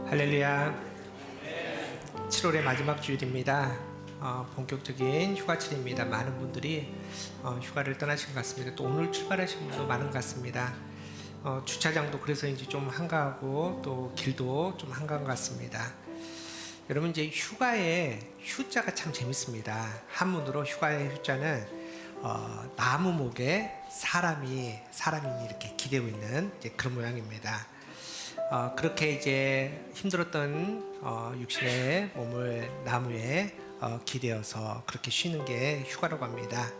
할렐루야. 7월의 마지막 주일입니다. 본격적인 휴가철입니다. 많은 분들이 휴가를 떠나신 것 같습니다. 또 오늘 출발하신 분도 많은 것 같습니다. 주차장도 그래서인지 좀 한가하고 또 길도 좀 한가한 것 같습니다. 여러분, 이제 휴가의 휴자가 참 재밌습니다. 한문으로 휴가의 휴자는 나무목에 사람이 이렇게 기대고 있는 이제 그런 모양입니다. 그렇게 이제 힘들었던 육신의 몸을 나무에 기대어서 그렇게 쉬는 게 휴가라고 합니다.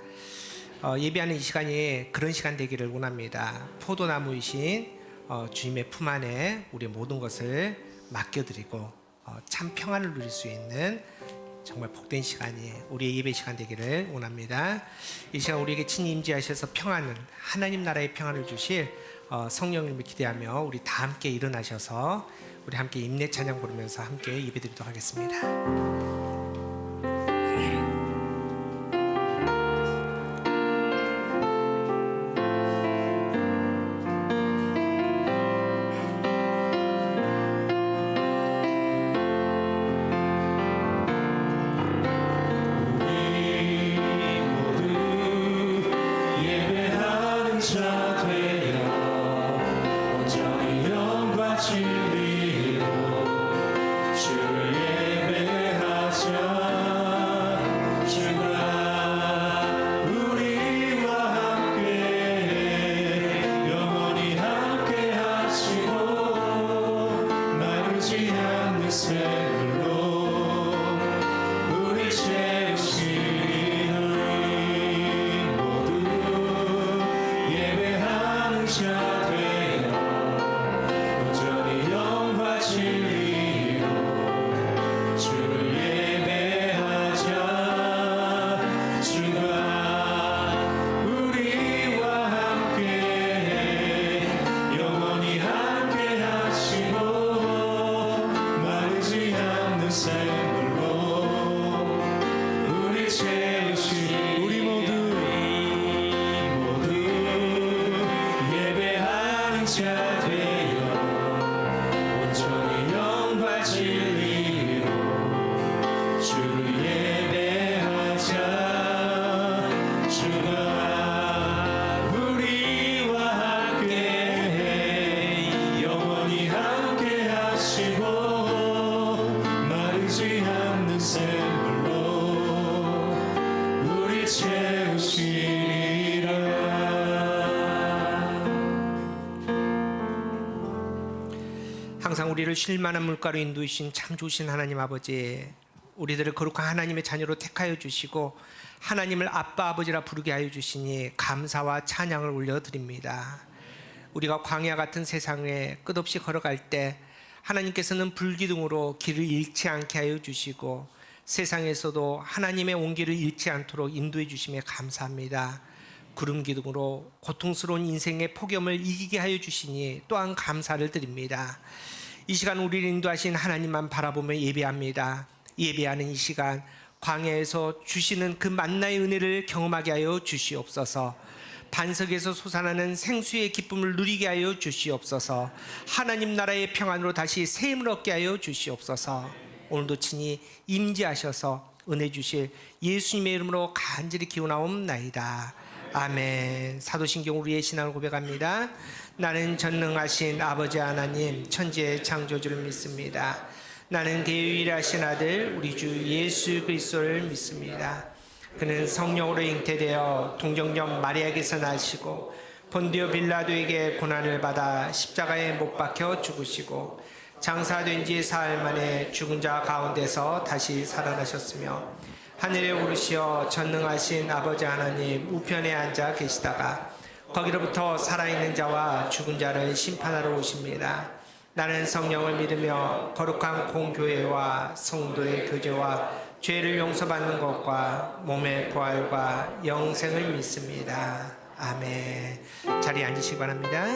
예배하는 이 시간이 그런 시간 되기를 원합니다. 포도나무이신 주님의 품 안에 우리의 모든 것을 맡겨드리고 참 평안을 누릴 수 있는 정말 복된 시간이 우리의 예배 시간 되기를 원합니다. 이 시간 우리에게 친히 임재하셔서 평안을, 하나님 나라의 평안을 주실 성령님을 기대하며 우리 다 함께 일어나셔서 우리 함께 임내 찬양 부르면서 함께 예배드리도록 하겠습니다. 항상 우리를 쉴만한 물가로 인도하신 참 좋으신 하나님 아버지, 우리들을 거룩한 하나님의 자녀로 택하여 주시고 하나님을 아빠 아버지라 부르게 하여 주시니 감사와 찬양을 올려드립니다. 우리가 광야 같은 세상에 끝없이 걸어갈 때 하나님께서는 불기둥으로 길을 잃지 않게 하여 주시고 세상에서도 하나님의 온기를 잃지 않도록 인도해 주심에 감사합니다. 구름기둥으로 고통스러운 인생의 폭염을 이기게 하여 주시니 또한 감사를 드립니다. 이 시간 우리를 인도하신 하나님만 바라보며 예배합니다. 예배하는 이 시간 광야에서 주시는 그 만나의 은혜를 경험하게 하여 주시옵소서. 반석에서 솟아나는 생수의 기쁨을 누리게 하여 주시옵소서. 하나님 나라의 평안으로 다시 새 힘을 얻게 하여 주시옵소서. 오늘도 친히 임재하셔서 은혜 주실 예수님의 이름으로 간절히 기원하옵나이다. 아멘. 사도신경 우리의 신앙을 고백합니다. 나는 전능하신 아버지 하나님 천지의 창조주를 믿습니다. 나는 그의 유일하신 아들 우리 주 예수 그리스도를 믿습니다. 그는 성령으로 잉태되어 동정녀 마리아에게서 나시고 본디오 빌라도에게 고난을 받아 십자가에 못 박혀 죽으시고 장사된 지 사흘 만에 죽은 자 가운데서 다시 살아나셨으며 하늘에 오르시어 전능하신 아버지 하나님 우편에 앉아 계시다가 거기로부터 살아있는 자와 죽은 자를 심판하러 오십니다. 나는 성령을 믿으며 거룩한 공교회와 성도의 교제와 죄를 용서받는 것과 몸의 부활과 영생을 믿습니다. 아멘. 자리에 앉으시기 바랍니다.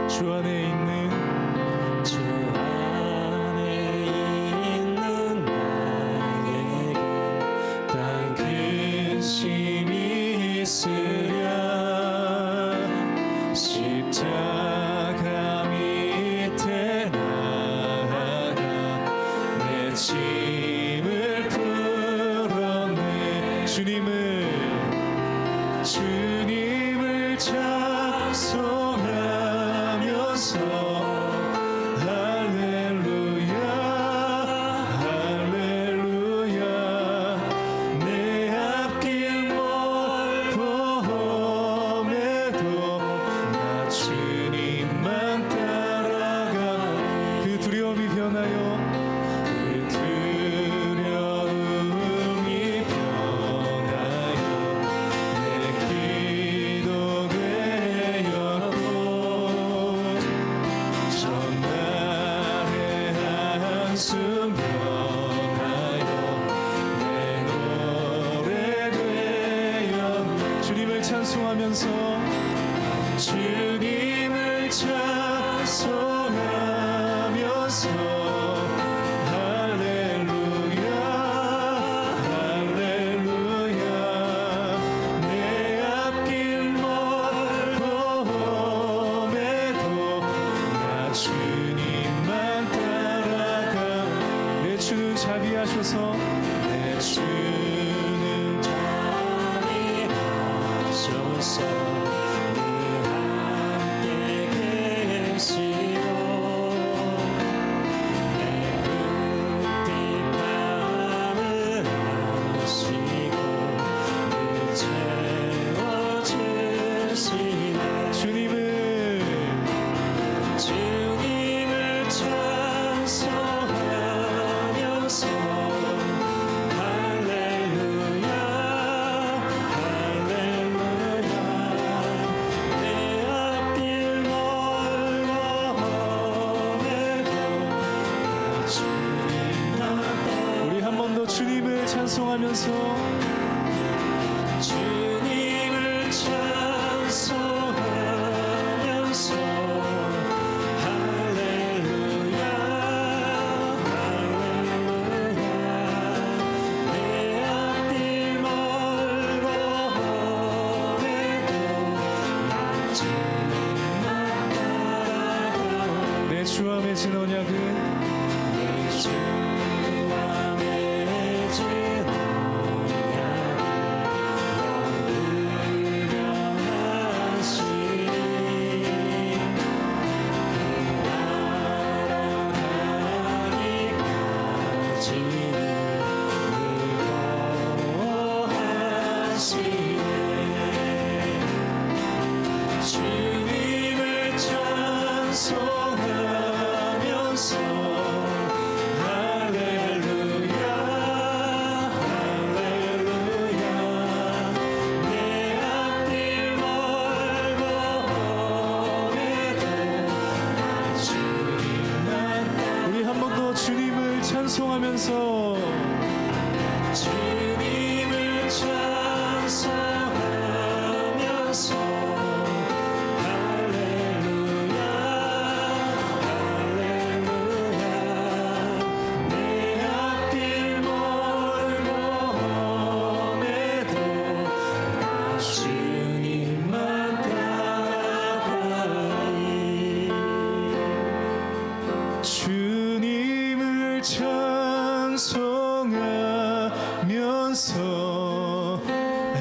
주 안에 있는 나에게 단 그 주님을 찬송하면서 할렐루야 할렐루야 내 앞길 멀음에도 나 주님만 따라가 그 두려움이 변하여 그 두려움이 변하여 내 기도가 되었고 전날의 한숨 변하여 내 노래 되어 주님을 찬송하면서 주님을 찬송하면서 할렐루야 할렐루야 내 앞길 멀음에도 나 주님만 따라가 내 주는 자비하셔서 내 주는 자비하셔서 늘 함께 계시고 내 불빛 밤을 하시고 늘 채워주시네 주님을 찬송하면서 할렐루야 할렐루야 내 앞길 멀음에도 우리 한 번 더 주님을 찬송하면서 주님을 찬송하면서 할렐루야 할렐루야 내 앞길 멀음에도 나 주님만 따라가 내 주와 맺은 언약은 내 주와 맺은 주님을 찬송하면서 할렐루야 할렐루야 내 앞길 멀음에도 나 주님만 우리 한 번 더 주님을 찬송하면서 주님을 찬송하면서 할렐루야 할렐루야 내 앞길 멀음에도 나 주님만 따라가리 주님을 찬송하면서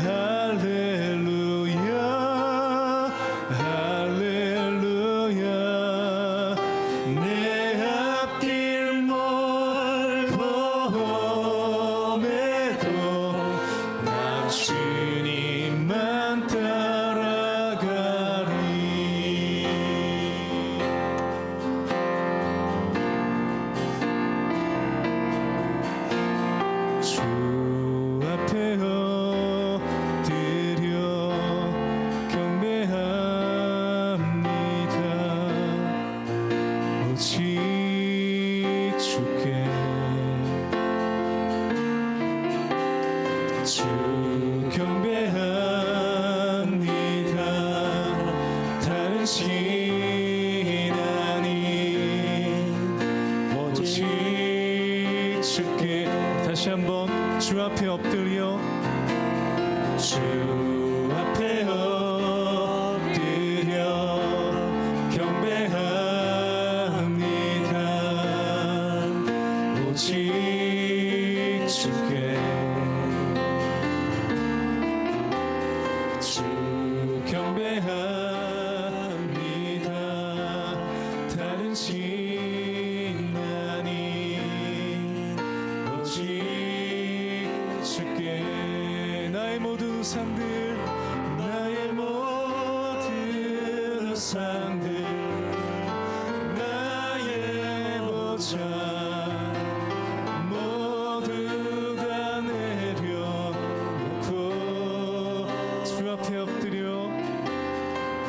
할렐루야 할렐루야 내 앞길 멀음에도 나 주님만 따라가리 주 앞에 엎드려 경배합니다 오직 주께 주 경배합니다 다른 신 아닌 오직 주께 다시 한번 주 앞에 엎드려 주 앞에 엎드려 경배합니다 오직 주께 주 경배합니다. 다른 신 아닌 오직 주께 나의 모든 우상들 나의 모든 우상들 나의 보좌 모두 다 내려놓고 주 앞에 엎드려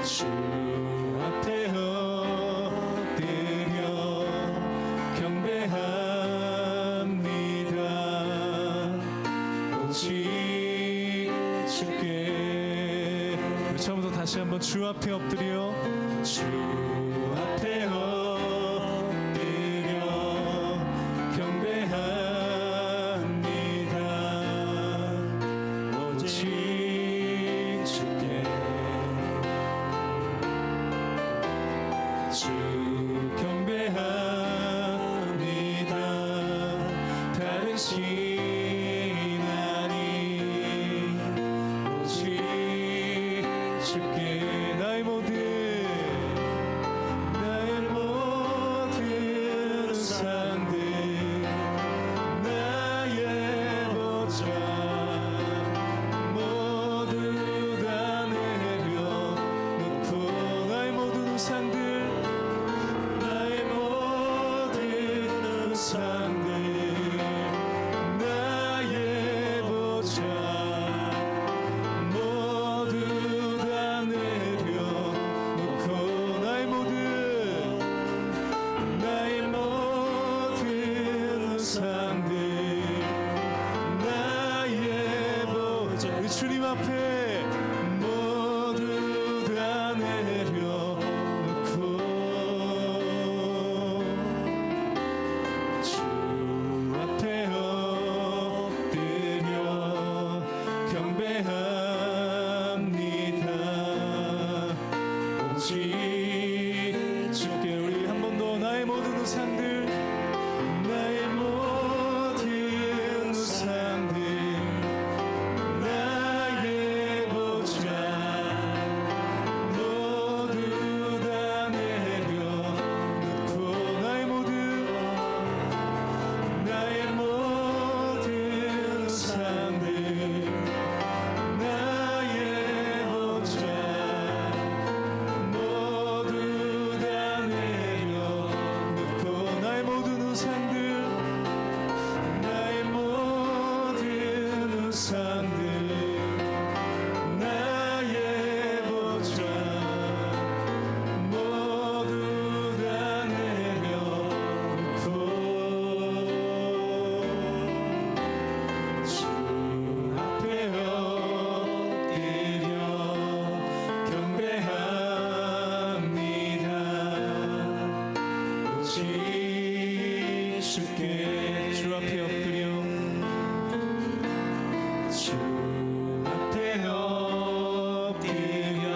주 앞에 엎드려 경배합니다. 오직 주께 우리 처음부터 다시 한번 주 앞에 엎드려 주 앞에 엎드려 경배합니다. 오직 주께 주 경배합니다. 다른 신 아닌 오직 주께 나의 모든 우상들 나의 보좌 모두 다 내려놓고 나의 모든 우상들 나의 모든 우상들 나의 보좌 모두 다 내려놓고 나의 모든 우상들 나의 보좌 우리 주님 앞에 모두 다 내려놓고 주 앞에 엎드려 경배합니다. 오직 주께 우리 한 번 더 나의 모든 우상들 나의 모든 우상들 나의 보좌 모두 다 내려놓고 나의 모든 우상들 나의 보좌 모두 다 내려놓고 나의 모든 우상들 나의 모든 우상들 나의 보좌 모두 다 내려놓고 주 앞에 엎드려 경배합니다. 오직 주께 주 앞에 엎드려 주 앞에 엎드려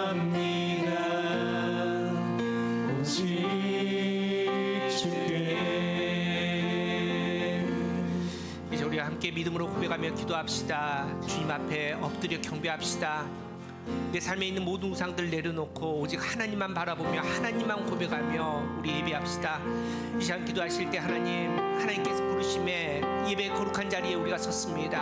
경배합니다. 오직 주께 이제 우리 함께 믿음으로 고백하며 기도합시다. 주님 앞에 엎드려 경배합시다. 내 삶에 있는 모든 우상들 내려놓고 오직 하나님만 바라보며 하나님만 고백하며 우리 예배합시다. 이 시간 기도하실 때 하나님께서 부르심에 예배 거룩한 자리에 우리가 섰습니다.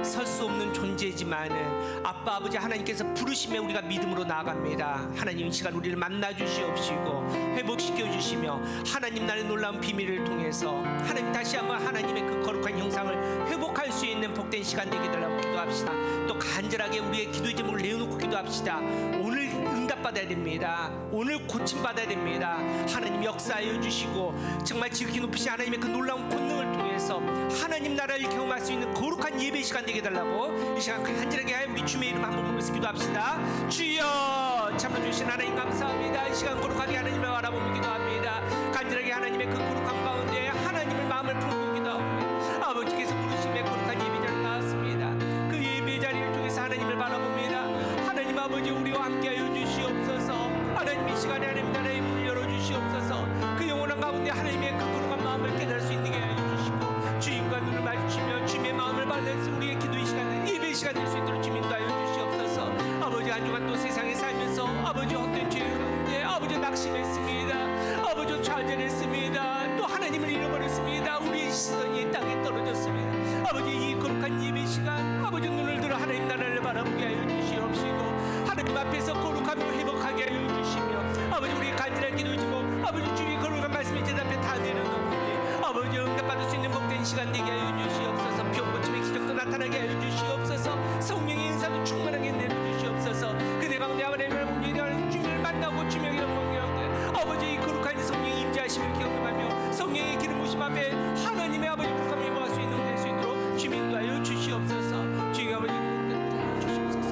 설 수 없는 존재지만은 아빠 아버지 하나님께서 부르심에 우리가 믿음으로 나아갑니다. 하나님 이 시간 우리를 만나 주시옵시고 회복시켜 주시며 하나님 나의 놀라운 비밀을 통해서 하나님 다시 한번 하나님의 그 거룩한 형상을 회복할 수 있는 복된 시간 되게 달라고 기도합시다. 또 간절하게 우리의 기도의 제목을 내어놓고 기도합시다. 오늘 응답받아야 됩니다. 오늘 고침받아야 됩니다. 하나님 역사하여 주시고 정말 지극히 높으신 하나님의 그 놀라운 권능을 통해서 하나님 나라를 경험할 수 있는 거룩한 예배 시간 되게 달라고 이 시간 간절하게 하여 우리 주님의 이름 한번 부르면서 기도합시다. 주여 참으로 주신 하나님 감사합니다. 이 시간 거룩하게 하나님을 바라보며 기도합니다. 간절하게 하나님의 그 거룩한 가운데 하나님의 마음을 품고 기도합니다. 아버지께서 부르심에 거룩한 예배자를 나왔습니다. 그 예배자리를 통해서 하나님을 바라봅니다. 하나님 아버지 우리와 함께하여 주시옵소서. 하나님 이 시간에 하나님 나라의 문을 열어주시옵소서. 그 영원한 가운데 하나님의 그 거룩한 마음을 깨달을 수 있게 하여 주시고 주님과 눈을 마주치며 주님의 마음을 하늘에서 우리의 기도의 시간, 예배 시간 될 수 있도록 주님 인도하여 주시옵소서. 아버지 한 주간 또 세상에 살면서 아버지 헛된 죄 가운데 아버지 낙심했습니다. 아버지 좌절했습니다. 또 하나님을 잃어버렸습니다. 우리의 시선이 땅에 떨어졌습니다. 아버지 이 거룩한 예배 시간 아버지 눈을 들어 하나님 나라를 바라보게 하여 주시옵시고 하나님 앞에서 거룩함을 회복하게 하여 주시며 아버지 우리 간절한 기도 주고 아버지 주의 거룩한 말씀에 대답해 다 내려놓으니 아버지 응답받을 수 있는 복된 시간 되게 하여 주시옵소서. 병고침의 기적도 나타나게 하여 주시옵소서. 성령의 은사도 충만하게 내려주시옵소서. 그대 가운데 하나님을 공개하는 주님을 만나고 주명의 영광이라고 아버지 이 거룩한 성령의 임재하심을 경험하며 성령의 기름 부심 앞에 하나님의 아버지 거룩함을 입어갈 수 있는 될 수 있도록 주님 인도하여 주시옵소서. 주의 아버지 인도하여 주시옵소서.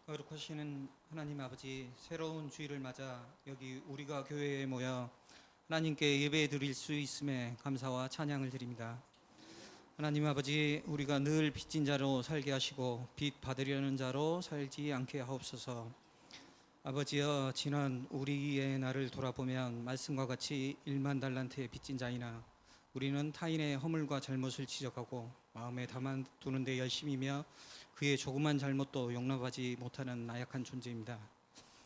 거룩하시는 하나님 아버지, 새로운 주일을 맞아 여기 우리가 교회에 모여 하나님께 예배 드릴 수 있음에 감사와 찬양을 드립니다. 하나님 아버지, 우리가 늘 빚진 자로 살게 하시고 빚 받으려는 자로 살지 않게 하옵소서. 아버지여, 지난 우리의 날을 돌아보면 말씀과 같이 1만 달란트의 빚진 자이나 우리는 타인의 허물과 잘못을 지적하고 마음에 담아두는 데 열심이며 그의 조그만 잘못도 용납하지 못하는 나약한 존재입니다.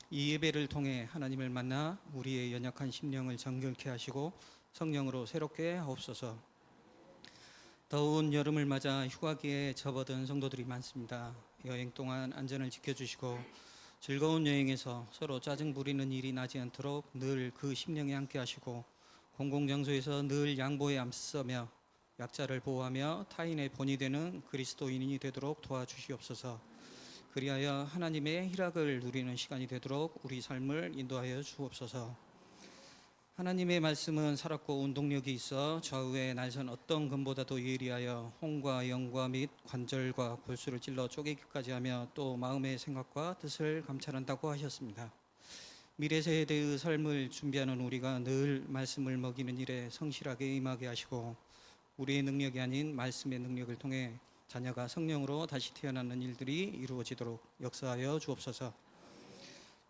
이 예배를 통해 하나님을 만나 우리의 연약한 심령을 정결케 하시고 성령으로 새롭게 하옵소서. 더운 여름을 맞아 휴가기에 접어든 성도들이 많습니다. 여행 동안 안전을 지켜주시고 즐거운 여행에서 서로 짜증 부리는 일이 나지 않도록 늘 그 심령에 함께 하시고 공공장소에서 늘 양보에 앞서며 약자를 보호하며 타인의 본이 되는 그리스도인이 되도록 도와주시옵소서. 그리하여 하나님의 희락을 누리는 시간이 되도록 우리 삶을 인도하여 주옵소서. 하나님의 말씀은 살았고 운동력이 있어 좌우의 날선 어떤 금보다도 예리하여 홍과 영과 및 관절과 골수를 찔러 쪼개기까지 하며 또 마음의 생각과 뜻을 감찰한다고 하셨습니다. 미래 세대의 삶을 준비하는 우리가 늘 말씀을 먹이는 일에 성실하게 임하게 하시고 우리의 능력이 아닌 말씀의 능력을 통해 자녀가 성령으로 다시 태어나는 일들이 이루어지도록 역사하여 주옵소서.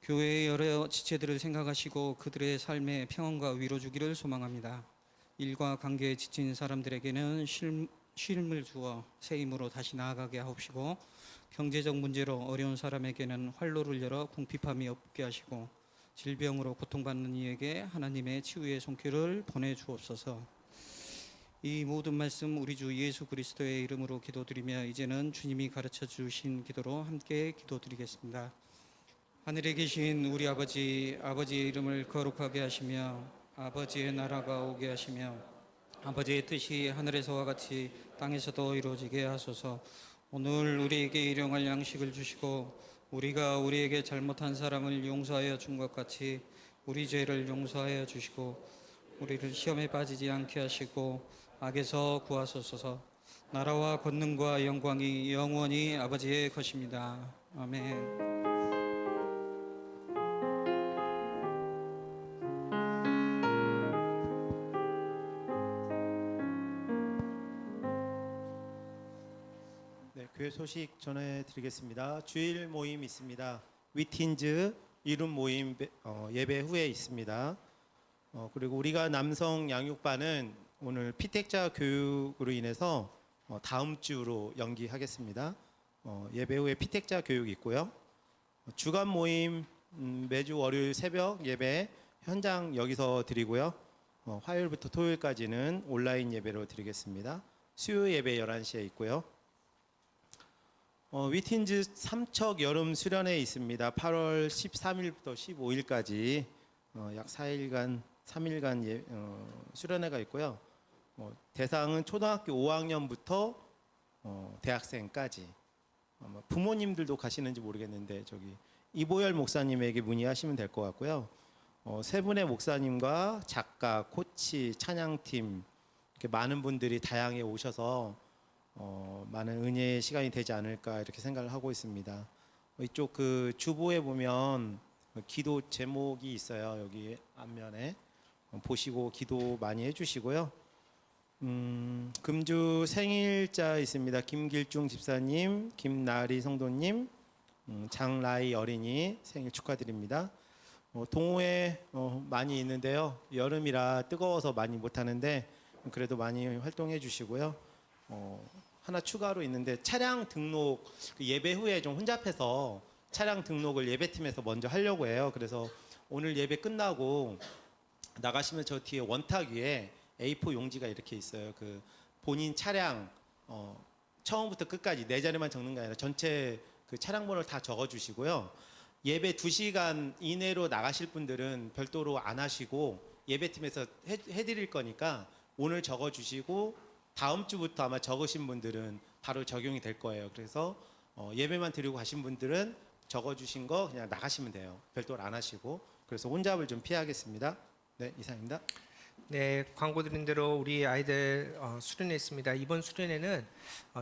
교회의 여러 지체들을 생각하시고 그들의 삶에 평안과 위로 주기를 소망합니다. 일과 관계에 지친 사람들에게는 쉼을 주어 새 힘으로 다시 나아가게 하옵시고 경제적 문제로 어려운 사람에게는 활로를 열어 궁핍함이 없게 하시고 질병으로 고통받는 이에게 하나님의 치유의 손길을 보내주옵소서. 이 모든 말씀 우리 주 예수 그리스도의 이름으로 기도드리며 이제는 주님이 가르쳐 주신 기도로 함께 기도드리겠습니다. 하늘에 계신 우리 아버지의 이름을 거룩하게 하시며 아버지의 나라가 오게 하시며 아버지의 뜻이 하늘에서와 같이 땅에서도 이루어지게 하소서. 오늘 우리에게 일용할 양식을 주시고 우리가 우리에게 잘못한 사람을 용서하여 준 것 같이 우리 죄를 용서하여 주시고 우리를 시험에 빠지지 않게 하시고 악에서 구하소서. 나라와 권능과 영광이 영원히 아버지의 것입니다. 아멘. 네, 교회 소식 전해드리겠습니다. 주일 모임 있습니다. 위틴즈 이름 모임 예배 후에 있습니다. 그리고 우리가 남성 양육반은 오늘 피택자 교육으로 인해서 다음 주로 연기하겠습니다. 예배 후에 피택자 교육이 있고요. 주간 모임 매주 월요일 새벽 예배 현장 여기서 드리고요. 화요일부터 토요일까지는 온라인 예배로 드리겠습니다. 수요 예배 11시에 있고요. 위틴즈 삼척 여름 수련회 있습니다. 8월 13일부터 15일까지 약 4일간 3일간 수련회가 있고요. 대상은 초등학교 5학년부터 대학생까지. 부모님들도 가시는지 모르겠는데 저기 이보열 목사님에게 문의하시면 될 것 같고요. 세 분의 목사님과 작가, 코치, 찬양팀 이렇게 많은 분들이 다양해 오셔서 많은 은혜의 시간이 되지 않을까 이렇게 생각을 하고 있습니다. 이쪽 그 주보에 보면 기도 제목이 있어요. 여기 앞면에 보시고 기도 많이 해주시고요. 금주 생일자 있습니다. 김길중 집사님, 김나리 성도님, 장라이 어린이 생일 축하드립니다. 동호회 많이 있는데요. 여름이라 뜨거워서 많이 못 하는데 그래도 많이 활동해 주시고요. 하나 추가로 있는데 차량 등록 그 예배 후에 좀 혼잡해서 차량 등록을 예배팀에서 먼저 하려고 해요. 그래서 오늘 예배 끝나고 나가시면 저 뒤에 원탁 위에 A4 용지가 이렇게 있어요. 그 본인 차량 처음부터 끝까지 네 자리만 적는 게 아니라 전체 그 차량 번호를 다 적어주시고요. 예배 2시간 이내로 나가실 분들은 별도로 안 하시고 예배팀에서 해드릴 거니까 오늘 적어주시고 다음 주부터 아마 적으신 분들은 바로 적용이 될 거예요. 그래서 예배만 드리고 가신 분들은 적어주신 거 그냥 나가시면 돼요. 별도로 안 하시고. 그래서 혼잡을 좀 피하겠습니다. 네, 이상입니다. 네, 광고 드린 대로 우리 아이들 수련회했습니다. 이번 수련회는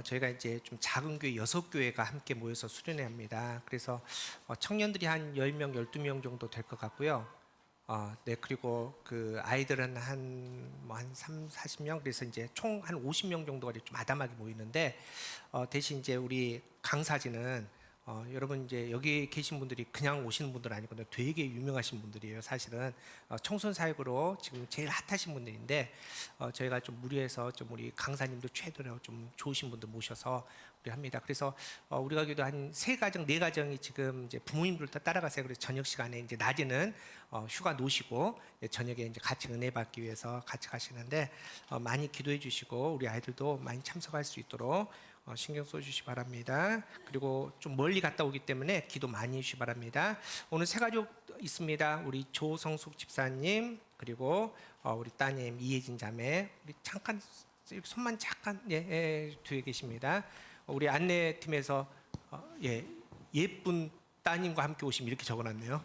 저희가 이제 좀 작은 교회 6교회가 함께 모여서 수련회합니다. 그래서 청년들이 한 10명, 12명 정도 될 것 같고요. 네, 그리고 그 아이들은 한 3, 40명, 그래서 이제 총 한 50명 정도가 좀 아담하게 모이는데 대신 이제 우리 강사진은 여러분 이제 여기 계신 분들이 그냥 오시는 분들 아니거든요. 되게 유명하신 분들이에요. 사실은 청소년 사역으로 지금 제일 핫하신 분들인데 저희가 좀 무리해서 좀 우리 강사님도 최대로 좀 좋으신 분들 모셔서 우리 합니다. 그래서 우리가 교도 한 3가정, 4가정이 지금 이제 부모님들 다 따라가세요. 그래서 저녁 시간에 이제 낮에는 휴가 놓으시고 저녁에 이제 같이 은혜 받기 위해서 같이 가시는데 많이 기도해 주시고 우리 아이들도 많이 참석할 수 있도록 신경 써주시 바랍니다. 그리고 좀 멀리 갔다 오기 때문에 기도 많이 해주시 바랍니다. 오늘 3가족 있습니다. 우리 조성숙 집사님 그리고 우리 따님 이혜진 자매 우리 잠깐 손만 잠깐 뒤에 계십니다. 우리 안내팀에서 예쁜 따님과 함께 오시면 이렇게 적어놨네요.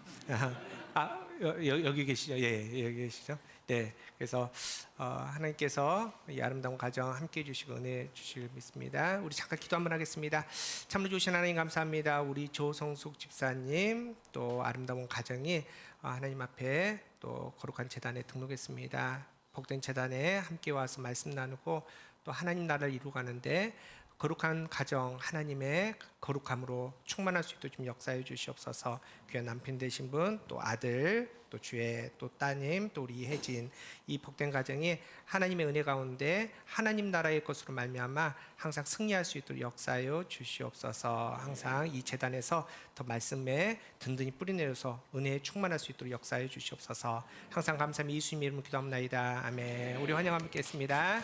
여기 계시죠? 여기 계시죠? 네, 그래서 하나님께서 이 아름다운 가정 함께해 주시고 은혜 주실 믿습니다. 우리 잠깐 기도 한번 하겠습니다. 참으로 좋으신 하나님 감사합니다. 우리 조성숙 집사님 또 아름다운 가정이 하나님 앞에 또 거룩한 제단에 등록했습니다. 복된 제단에 함께 와서 말씀 나누고 또 하나님 나라를 이루가는데 거룩한 가정 하나님의 거룩함으로 충만할 수 있도록 좀 역사해 주시옵소서. 귀한 남편 되신 분 또 아들 또 주의 또 따님 또 우리 혜진 이 복된 가정이 하나님의 은혜 가운데 하나님 나라의 것으로 말미암아 항상 승리할 수 있도록 역사하여 주시옵소서. 항상 이 제단에서 더 말씀에 든든히 뿌리내려서 은혜에 충만할 수 있도록 역사하여 주시옵소서. 항상 감사함이 예수님의 이름으로 기도합나이다. 아멘. 우리 환영함 있겠습니다.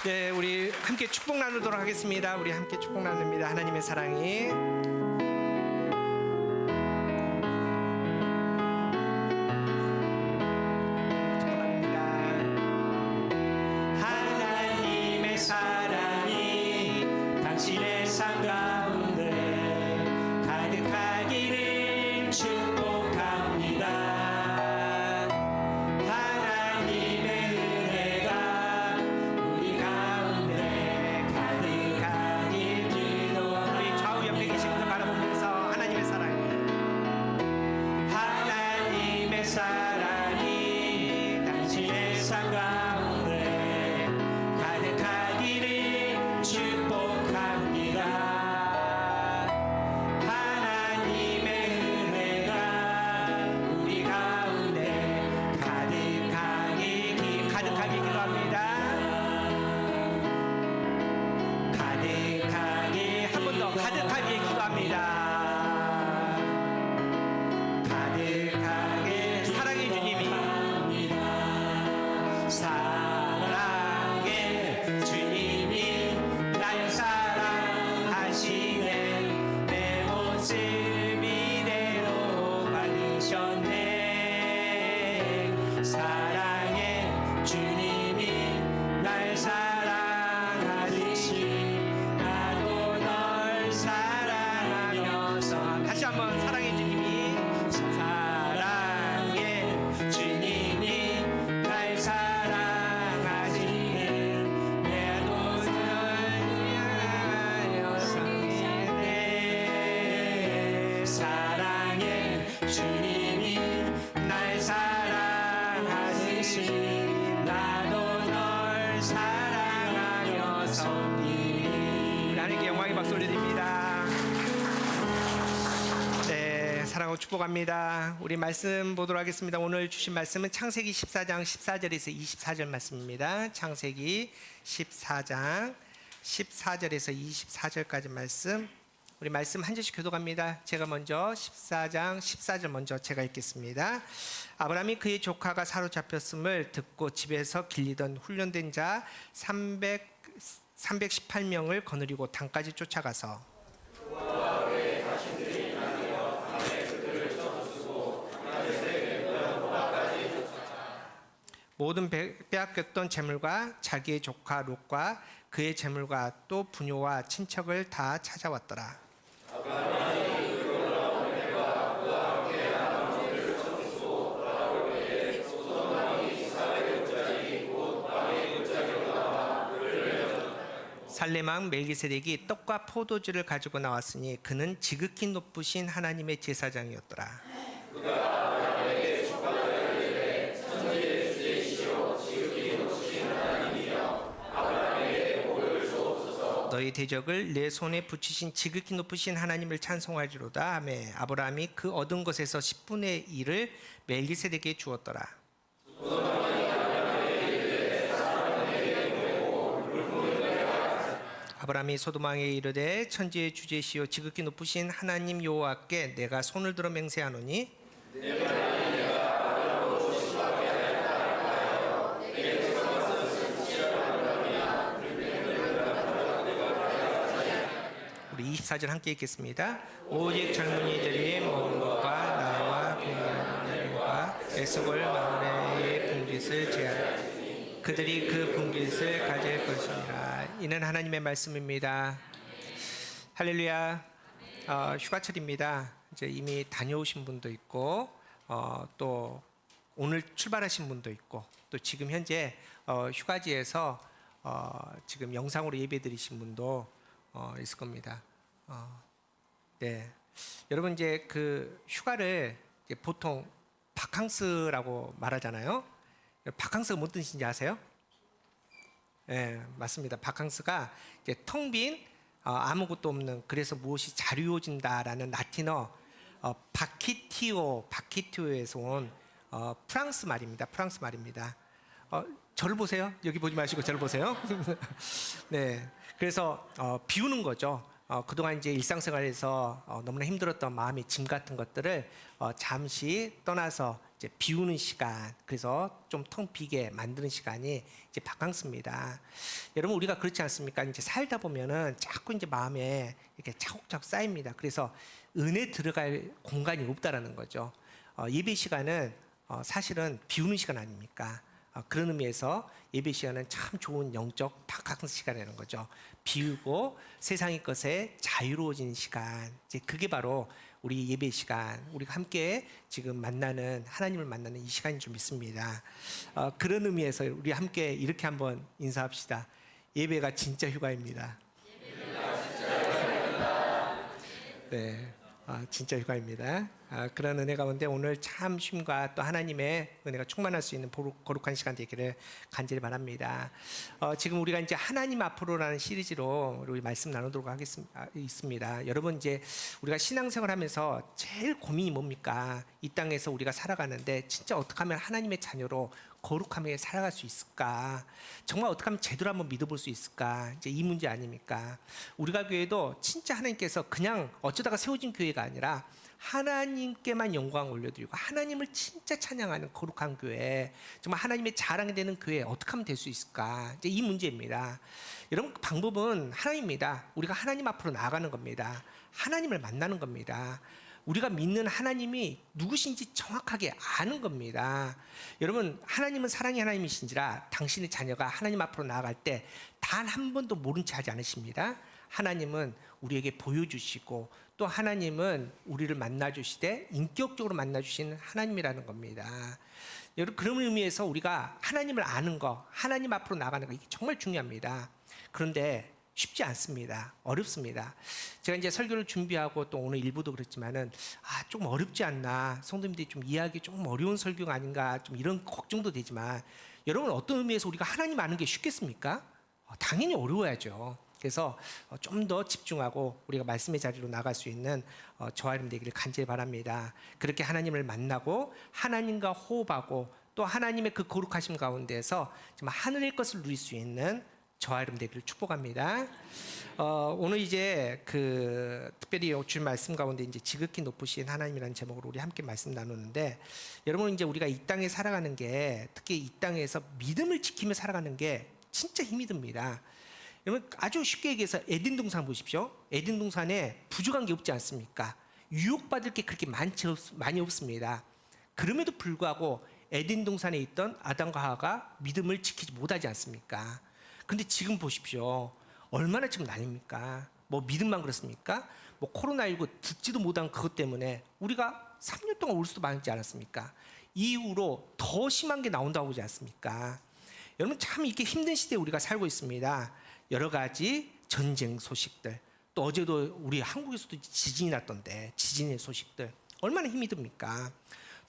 네, 우리 함께 축복 나누도록 하겠습니다. 우리 함께 축복 나눕니다. 하나님의 사랑이 축복 나눕니다. 하나님의 사랑이 당신의 삶 가운데 가득하기를 축복합니다. 사랑이 당신의 삶 가운데 가득하기를 축복합니다. 하나님의 은혜가 우리 가운데 가득하게 기도합니다. 가득하게 한 번 더 가득하게 기도합니다. 사랑의 주님이 날 사랑하시네. 내 모습 이대로 받으셨네. 사랑의 주님이 날 사랑하듯이 나도 널 사랑하면서 다시 한번 사랑의 주님이 사랑의 주님이 날 주님이 날 사랑하듯이 나도 널 사랑하며 섬기리. 하나님께 영광의 박수 올려드립니다. 사랑하고 축복합니다. 우리 말씀 보도록 하겠습니다. 오늘 주신 말씀은 창세기 14장 14절에서 24절 말씀입니다. 창세기 14장 14절에서 24절까지 말씀. 우리 말씀 한 절씩 교독합니다. 제가 먼저 14장 14절 먼저 제가 읽겠습니다. 아브라함이 그의 조카가 사로잡혔음을 듣고 집에서 길리던 훈련된 자 318명을 거느리고 단까지 쫓아가서 모든 빼앗겼던 재물과 자기의 조카 롯과 그의 재물과 또 부녀와 친척을 다 찾아왔더라. 살레망 멜기세덱이 떡과 포도주를 가지고 나왔으니 그는 지극히 높으신 하나님의 제사장이었더라. 너희 대적을 내 손에 붙이신 지극히 높으신 하나님을 찬송하리로다. 아멘. 아브라함이 그 얻은 것에서 10분의 1을 멜기세덱에게 주었더라. 아브라함이 소돔왕에 이르되 천지의 주제시요 지극히 높으신 하나님 여호와께 내가 손을 들어 맹세하노니 우리 24절 함께 읽겠습니다. 오직 젊은이들이 먹은 것과 나와 분깃과 에스골 마므레의 분깃을 제하라. 그들이 그 분깃을 가질 것이니라. 이는 하나님의 말씀입니다. 할렐루야. 휴가철입니다. 이제 이미 다녀오신 분도 있고 또 오늘 출발하신 분도 있고 또 지금 현재 휴가지에서 지금 영상으로 예배드리신 분도 있을 겁니다. 네, 여러분 이제 그 휴가를 이제 보통 바캉스라고 말하잖아요. 바캉스가 무슨 뜻인지 아세요? 네, 맞습니다. 바캉스가 이제 텅 빈 아무것도 없는 그래서 무엇이 자유로워진다라는 라틴어 바키티오에서 온 프랑스 말입니다. 프랑스 말입니다. 저를 보세요. 여기 보지 마시고 저를 보세요. 네, 그래서 비우는 거죠. 그동안 이제 일상생활에서 너무나 힘들었던 마음의 짐 같은 것들을 잠시 떠나서 이제 비우는 시간, 그래서 좀 텅 비게 만드는 시간이 이제 바캉스입니다. 여러분 우리가 그렇지 않습니까? 이제 살다 보면은 자꾸 이제 마음에 이렇게 차곡차곡 쌓입니다. 그래서 은혜 들어갈 공간이 없다라는 거죠. 예배 시간은 사실은 비우는 시간 아닙니까? 그런 의미에서 예배 시간은 참 좋은 영적 바캉스 시간이라는 거죠. 비우고 세상의 것에 자유로워지는 시간. 이제 그게 바로 우리 예배 시간, 우리가 함께 지금 만나는 하나님을 만나는 이 시간인 줄 믿습니다. 그런 의미에서 우리 함께 이렇게 한번 인사합시다. 예배가 진짜 휴가입니다. 네, 진짜 휴가입니다. 그런 은혜 가운데 오늘 참 쉼과 또 하나님의 은혜가 충만할 수 있는 거룩한 시간 되기를 간절히 바랍니다. 지금 우리가 이제 하나님 앞으로라는 시리즈로 우리 말씀 나누도록 있습니다. 여러분 이제 우리가 신앙생활하면서 제일 고민이 뭡니까? 이 땅에서 우리가 살아가는데 진짜 어떻게 하면 하나님의 자녀로 거룩하게 살아갈 수 있을까? 정말 어떻게 하면 제대로 한번 믿어볼 수 있을까? 이제 이 문제 아닙니까? 우리가 교회도 진짜 하나님께서 그냥 어쩌다가 세워진 교회가 아니라 하나님께만 영광 올려드리고 하나님을 진짜 찬양하는 거룩한 교회, 정말 하나님의 자랑이 되는 교회 어떻게 하면 될 수 있을까? 이제 이 문제입니다. 여러분 방법은 하나님입니다. 우리가 하나님 앞으로 나아가는 겁니다. 하나님을 만나는 겁니다. 우리가 믿는 하나님이 누구신지 정확하게 아는 겁니다. 여러분 하나님은 사랑의 하나님이신지라 당신의 자녀가 하나님 앞으로 나아갈 때 단 한 번도 모른 체 하지 않으십니다. 하나님은 우리에게 보여주시고 또 하나님은 우리를 만나주시되 인격적으로 만나주시는 하나님이라는 겁니다. 여러분 그런 의미에서 우리가 하나님을 아는 거, 하나님 앞으로 나가는 거 이게 정말 중요합니다. 그런데 쉽지 않습니다. 어렵습니다. 제가 이제 설교를 준비하고 또 오늘 일부도 그렇지만은 좀 어렵지 않나, 성도님들이 좀 이해하기 조금 어려운 설교가 아닌가 좀 이런 걱정도 되지만 여러분 어떤 의미에서 우리가 하나님 아는 게 쉽겠습니까? 당연히 어려워야죠. 그래서 좀 더 집중하고 우리가 말씀의 자리로 나갈 수 있는 저와 여러분 되기를 간절히 바랍니다. 그렇게 하나님을 만나고 하나님과 호흡하고 또 하나님의 그 거룩하심 가운데서 정말 하늘의 것을 누릴 수 있는 저와 여러분 되기를 축복합니다. 오늘 이제 그 특별히 주신 말씀 가운데 이제 지극히 높으신 하나님이라는 제목으로 우리 함께 말씀 나누는데, 여러분 이제 우리가 이 땅에 살아가는 게, 특히 이 땅에서 믿음을 지키며 살아가는 게 진짜 힘이 듭니다. 여러분 아주 쉽게 얘기해서 에덴 동산 보십시오. 에덴 동산에 부족한 게 없지 않습니까? 유혹받을 게 그렇게 많이 없습니다. 그럼에도 불구하고 에덴 동산에 있던 아담과 하와가 믿음을 지키지 못하지 않습니까? 근데 지금 보십시오. 얼마나 지금 난립니까? 뭐 믿음만 그렇습니까? 뭐 코로나19 듣지도 못한 그것 때문에 우리가 3년 동안 울 수도 많지 않았습니까? 이후로 더 심한 게 나온다고 하지 않습니까? 여러분 참 이렇게 힘든 시대에 우리가 살고 있습니다. 여러 가지 전쟁 소식들, 또 어제도 우리 한국에서도 지진이 났던데 지진의 소식들 얼마나 힘이 듭니까?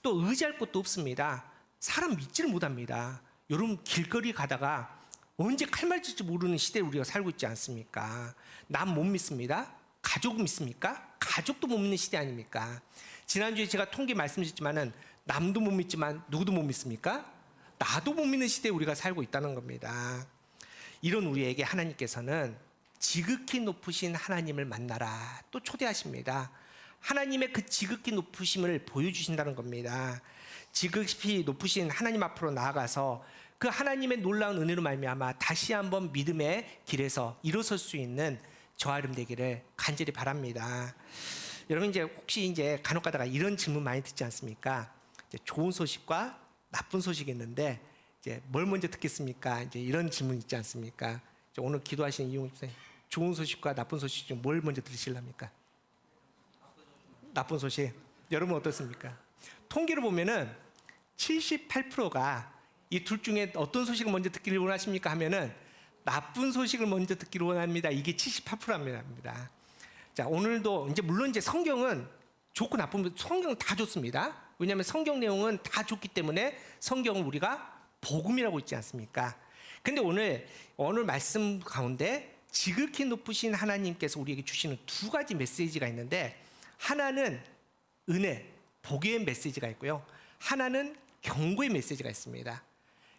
또 의지할 곳도 없습니다. 사람 믿지를 못합니다. 여러분 길거리 가다가 언제 칼 맞을지 모르는 시대에 우리가 살고 있지 않습니까? 남 못 믿습니다. 가족 믿습니까? 가족도 못 믿는 시대 아닙니까? 지난주에 제가 통계 말씀드렸지만은 남도 못 믿지만 누구도 못 믿습니까? 나도 못 믿는 시대에 우리가 살고 있다는 겁니다. 이런 우리에게 하나님께서는 지극히 높으신 하나님을 만나라 또 초대하십니다. 하나님의 그 지극히 높으심을 보여주신다는 겁니다. 지극히 높으신 하나님 앞으로 나아가서 그 하나님의 놀라운 은혜로 말미암아 다시 한번 믿음의 길에서 일어설 수 있는 저와 여러분 되기를 간절히 바랍니다. 여러분 이제 혹시 이제 간혹 가다가 이런 질문 많이 듣지 않습니까? 이제 좋은 소식과 나쁜 소식이 있는데 이제 뭘 먼저 듣겠습니까? 이제 이런 질문 있지 않습니까? 오늘 기도하시는 이용희 목사님, 좋은 소식과 나쁜 소식 중 뭘 먼저 들으실랍니까? 나쁜 소식. 여러분 어떻습니까? 통계를 보면은 78%가 이 둘 중에 어떤 소식을 먼저 듣기를 원하십니까? 하면은 나쁜 소식을 먼저 듣기를 원합니다. 이게 78%입니다. 자, 오늘도 이제 물론 이제 성경은 좋고 나쁜 성경은 다 좋습니다. 왜냐하면 성경 내용은 다 좋기 때문에 성경을 우리가 복음이라고 있지 않습니까? 근데 오늘 말씀 가운데 지극히 높으신 하나님께서 우리에게 주시는 두 가지 메시지가 있는데, 하나는 은혜, 복의 메시지가 있고요. 하나는 경고의 메시지가 있습니다.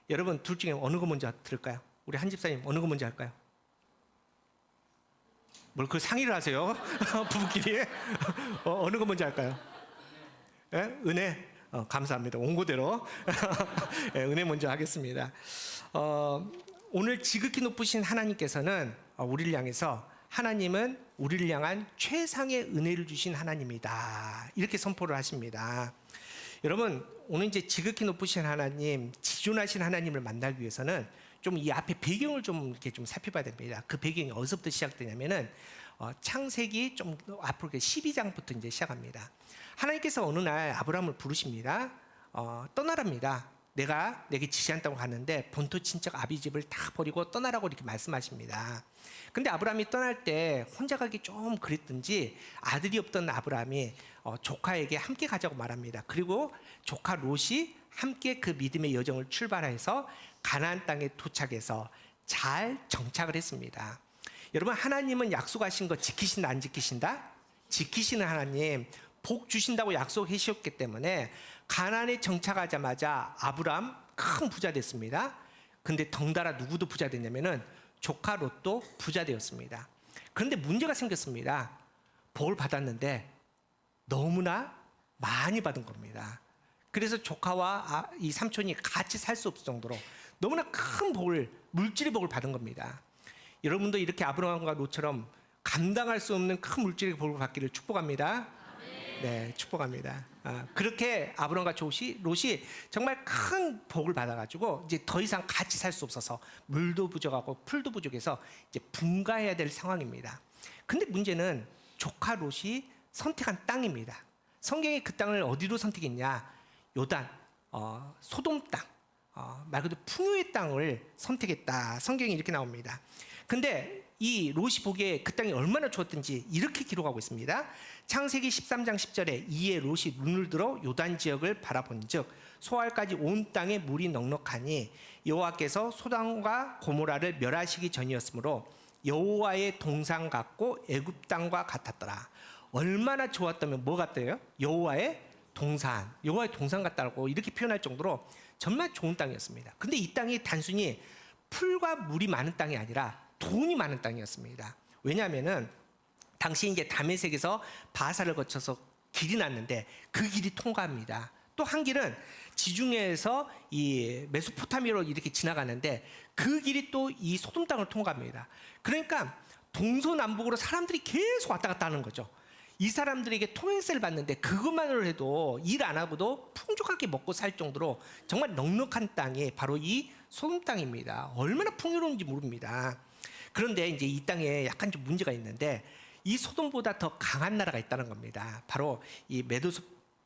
여러분 둘 중에 어느 거 먼저 들을까요? 우리 한 집사님 어느 거 먼저 할까요? 뭘 그 상의를 하세요? 부부끼리 어느 거 먼저 할까요? 예? 은혜. 감사합니다. 온고대로 예, 은혜 먼저 하겠습니다. 오늘 지극히 높으신 하나님께서는 우리를 향해서 하나님은 우리를 향한 최상의 은혜를 주신 하나님이다 이렇게 선포를 하십니다. 여러분 오늘 이제 지극히 높으신 하나님, 지존하신 하나님을 만나기 위해서는 좀 이 앞에 배경을 좀 이렇게 좀 살펴봐야 됩니다. 그 배경이 어디서부터 시작되냐면은 창세기 좀 앞으로 12장부터 이제 시작합니다. 하나님께서 어느 날 아브라함을 부르십니다. 떠나랍니다. 내가 내게 지시한 땅으로 가는데 본토 친척 아비 집을 다 버리고 떠나라고 이렇게 말씀하십니다. 근데 아브라함이 떠날 때 혼자 가기 좀 그랬든지 아들이 없던 아브라함이 조카에게 함께 가자고 말합니다. 그리고 조카 롯이 함께 그 믿음의 여정을 출발해서 가나안 땅에 도착해서 잘 정착을 했습니다. 여러분 하나님은 약속하신 거 지키신다 안 지키신다? 지키시는 하나님, 복 주신다고 약속해 주셨기 때문에 가나안에 정착하자마자 아브라함 큰 부자 됐습니다. 근데 덩달아 누구도 부자 됐냐면은 조카 롯도 부자 되었습니다. 그런데 문제가 생겼습니다. 복을 받았는데 너무나 많이 받은 겁니다. 그래서 조카와 이 삼촌이 같이 살 수 없을 정도로 너무나 큰 복을, 물질의 복을 받은 겁니다. 여러분도 이렇게 아브라함과 롯처럼 감당할 수 없는 큰 물질의 복을 받기를 축복합니다. 네, 축복합니다. 그렇게 아브라함과 롯이 정말 큰 복을 받아가지고 이제 더 이상 같이 살 수 없어서 물도 부족하고 풀도 부족해서 이제 분가해야 될 상황입니다. 근데 문제는 조카 롯이 선택한 땅입니다. 성경이 그 땅을 어디로 선택했냐? 요단, 소돔 땅, 말 그대로 풍요의 땅을 선택했다. 성경이 이렇게 나옵니다. 근데 이 롯이 보기에 그 땅이 얼마나 좋았던지 이렇게 기록하고 있습니다. 창세기 13장 10절에 이에 롯이 눈을 들어 요단 지역을 바라본즉 소알까지 온 땅에 물이 넉넉하니 여호와께서 소돔과 고모라를 멸하시기 전이었으므로 여호와의 동산 같고 애굽 땅과 같았더라. 얼마나 좋았다면 뭐 같대요? 여호와의 동산 같다고 이렇게 표현할 정도로 정말 좋은 땅이었습니다. 근데 이 땅이 단순히 풀과 물이 많은 땅이 아니라 돈이 많은 땅이었습니다. 왜냐하면은 당시 이제 다메섹에서 바사를 거쳐서 길이 났는데 그 길이 통과합니다. 또 한 길은 지중해에서 이 메소포타미아로 이렇게 지나가는데 그 길이 또 이 소돔 땅을 통과합니다. 그러니까 동서남북으로 사람들이 계속 왔다 갔다 하는 거죠. 이 사람들에게 통행세를 받는데 그것만으로 해도 일 안 하고도 풍족하게 먹고 살 정도로 정말 넉넉한 땅이 바로 이 소돔 땅입니다. 얼마나 풍요로운지 모릅니다. 그런데 이제 이 땅에 약간 좀 문제가 있는데 이 소돔보다 더 강한 나라가 있다는 겁니다. 바로 이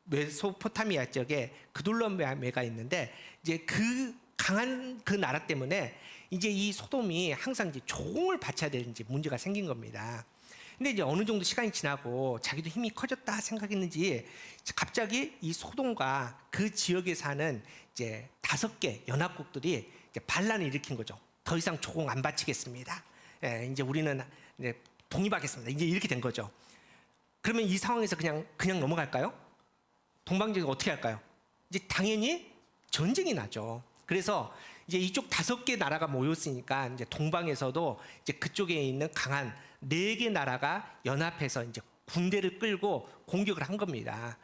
메소포타미아 지역에 그돌로메가 있는데 이제 그 강한 그 나라 때문에 이제 이 소돔이 항상 이제 조공을 바쳐야 되는지 문제가 생긴 겁니다. 근데 이제 어느 정도 시간이 지나고 자기도 힘이 커졌다 생각했는지 갑자기 이 소돔과 그 지역에 사는 이제 5개 연합국들이 이제 반란을 일으킨 거죠. 더 이상 조공 안 바치겠습니다. 예, 이제 우리는 이제 독립하겠습니다. 이제 이렇게 된 거죠. 그러면 이 상황에서 그냥 넘어갈까요? 동방제국 어떻게 할까요? 이제 당연히 전쟁이 나죠. 그래서 이제 이쪽 5개 나라가 모였으니까 이제 동방에서도 이제 그쪽에 있는 강한 4개 나라가 연합해서 이제 군대를 끌고 공격을 한 겁니다.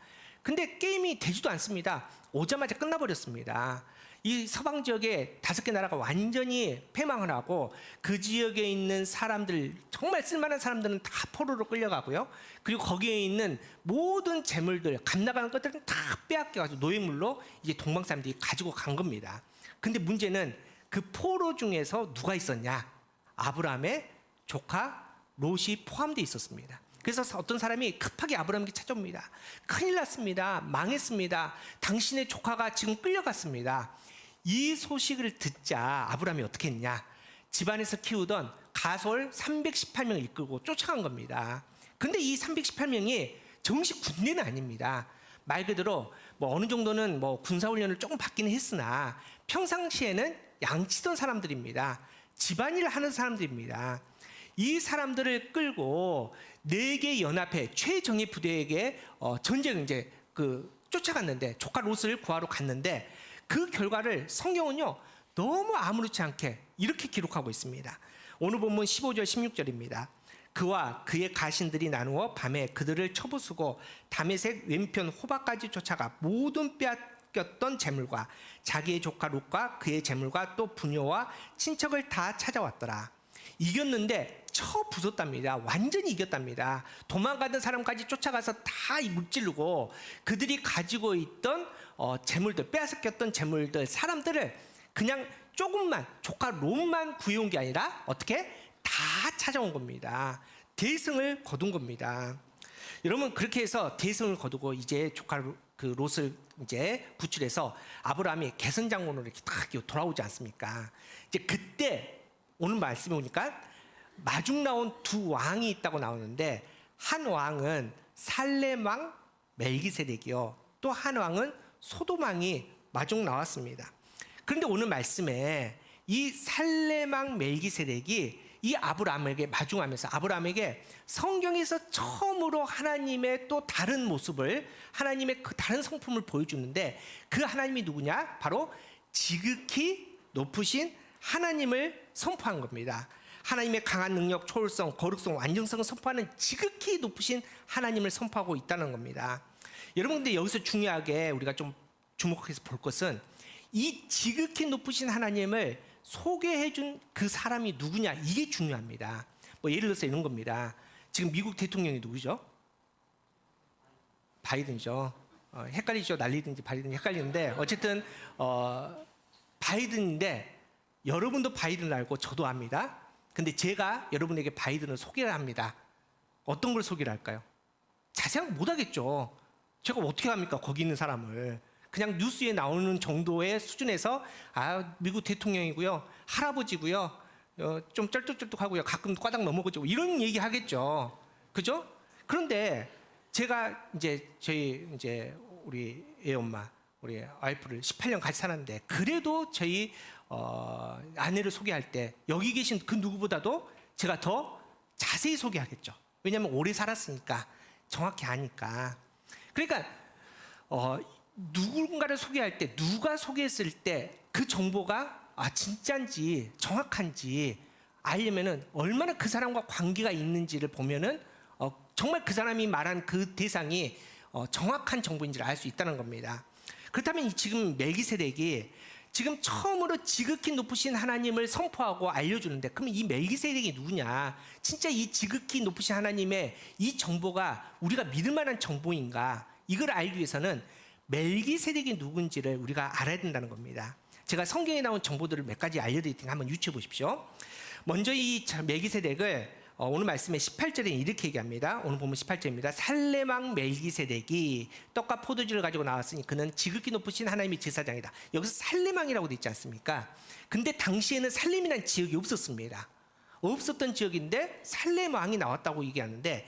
근데 게임이 되지도 않습니다. 오자마자 끝나버렸습니다. 이 서방 지역의 5개 나라가 완전히 패망을 하고 그 지역에 있는 사람들, 정말 쓸만한 사람들은 다 포로로 끌려가고요. 그리고 거기에 있는 모든 재물들, 갓나가는 것들은 다 빼앗겨가지고 노예물로 이제 동방 사람들이 가지고 간 겁니다. 근데 문제는 그 포로 중에서 누가 있었냐? 아브라함의 조카 롯이 포함되어 있었습니다. 그래서 어떤 사람이 급하게 아브라함에게 찾아옵니다. 큰일 났습니다. 망했습니다. 당신의 조카가 지금 끌려갔습니다. 이 소식을 듣자 아브라함이 어떻게 했냐? 집안에서 키우던 가솔 318명을 이끌고 쫓아간 겁니다. 근데 이 318명이 정식 군대는 아닙니다. 말 그대로 뭐 어느 정도는 뭐 군사훈련을 조금 받기는 했으나 평상시에는 양치던 사람들입니다. 집안일을 하는 사람들입니다. 이 사람들을 끌고 4개 연합회 최정예 부대에게 전쟁을 이제 쫓아갔는데 조카 롯을 구하러 갔는데 그 결과를 성경은요 너무 아무렇지 않게 이렇게 기록하고 있습니다. 오늘 본문 15절 16절입니다. 그와 그의 가신들이 나누어 밤에 그들을 쳐부수고 다메섹 왼편 호바까지 쫓아가 모든 빼앗겼던 재물과 자기의 조카 롯과 그의 재물과 또 부녀와 친척을 다 찾아왔더라. 이겼는데 쳐부쉈답니다. 완전히 이겼답니다. 도망가던 사람까지 쫓아가서 다 무찌르고 그들이 가지고 있던 재물들, 빼앗겼던 재물들, 사람들을 그냥 조금만 조카 롯만 구해온 게 아니라 어떻게 다 찾아온 겁니다. 대승을 거둔 겁니다. 여러분 그렇게 해서 대승을 거두고 이제 조카 그 롯을 이제 구출해서 아브라함이 개선장군으로 이렇게 딱 돌아오지 않습니까? 이제 그때 오늘 말씀에 보니까 마중 나온 2 왕이 있다고 나오는데 한 왕은 살렘 왕 멜기세덱이요. 또 한 왕은 소돔 왕이 마중 나왔습니다. 그런데 오늘 말씀에 이 살렘 왕 멜기세덱이 이 아브라함에게 마중하면서 아브라함에게 성경에서 처음으로 하나님의 또 다른 모습을 하나님의 그 다른 성품을 보여주는데 그 하나님이 누구냐? 바로 지극히 높으신 하나님을 선포한 겁니다. 하나님의 강한 능력, 초월성, 거룩성, 완전성을 선포하는 지극히 높으신 하나님을 선포하고 있다는 겁니다. 여러분 근데 여기서 중요하게 우리가 좀 주목해서 볼 것은 이 지극히 높으신 하나님을 소개해준 그 사람이 누구냐 이게 중요합니다. 뭐 예를 들어서 이런 겁니다. 지금 미국 대통령이 누구죠? 바이든이죠. 헷갈리죠. 난리든지 바이든지 헷갈리는데 어쨌든 바이든인데 여러분도 바이든을 알고 저도 압니다. 근데 제가 여러분에게 바이든을 소개를 합니다. 어떤 걸 소개를 할까요? 자세한 거 못하겠죠. 제가 어떻게 합니까? 거기 있는 사람을. 그냥 뉴스에 나오는 정도의 수준에서 미국 대통령이고요. 할아버지고요. 좀 쩔뚝쩔뚝하고요. 가끔 꽈당 넘어가죠. 이런 얘기 하겠죠. 그죠? 그런데 제가 이제 우리 애 엄마, 우리 와이프를 18년 같이 살았는데 그래도 저희 아내를 소개할 때 여기 계신 그 누구보다도 제가 더 자세히 소개하겠죠. 왜냐하면 오래 살았으니까 정확히 아니까. 그러니까 누군가를 소개할 때, 누가 소개했을 때 그 정보가 진짜인지 정확한지 알려면은 얼마나 그 사람과 관계가 있는지를 보면은 정말 그 사람이 말한 그 대상이 정확한 정보인지를 알 수 있다는 겁니다. 그렇다면 지금 멜기세덱이 지금 처음으로 지극히 높으신 하나님을 선포하고 알려주는데, 그럼 이 멜기세덱이 누구냐? 진짜 이 지극히 높으신 하나님의 이 정보가 우리가 믿을 만한 정보인가? 이걸 알기 위해서는 멜기세덱이 누군지를 우리가 알아야 된다는 겁니다. 제가 성경에 나온 정보들을 몇 가지 알려드릴 테니까 한번 유추해 보십시오. 먼저 이 멜기세덱을 오늘 말씀에 18절에 이렇게 얘기합니다. 오늘 보면 18절입니다. 살렘왕 멜기세덱이 떡과 포도주를 가지고 나왔으니 그는 지극히 높으신 하나님의 제사장이다. 여기서 살렘왕이라고 되어 있지 않습니까? 근데 당시에는 살렘이라는 지역이 없었습니다. 없었던 지역인데 살렘왕이 나왔다고 얘기하는데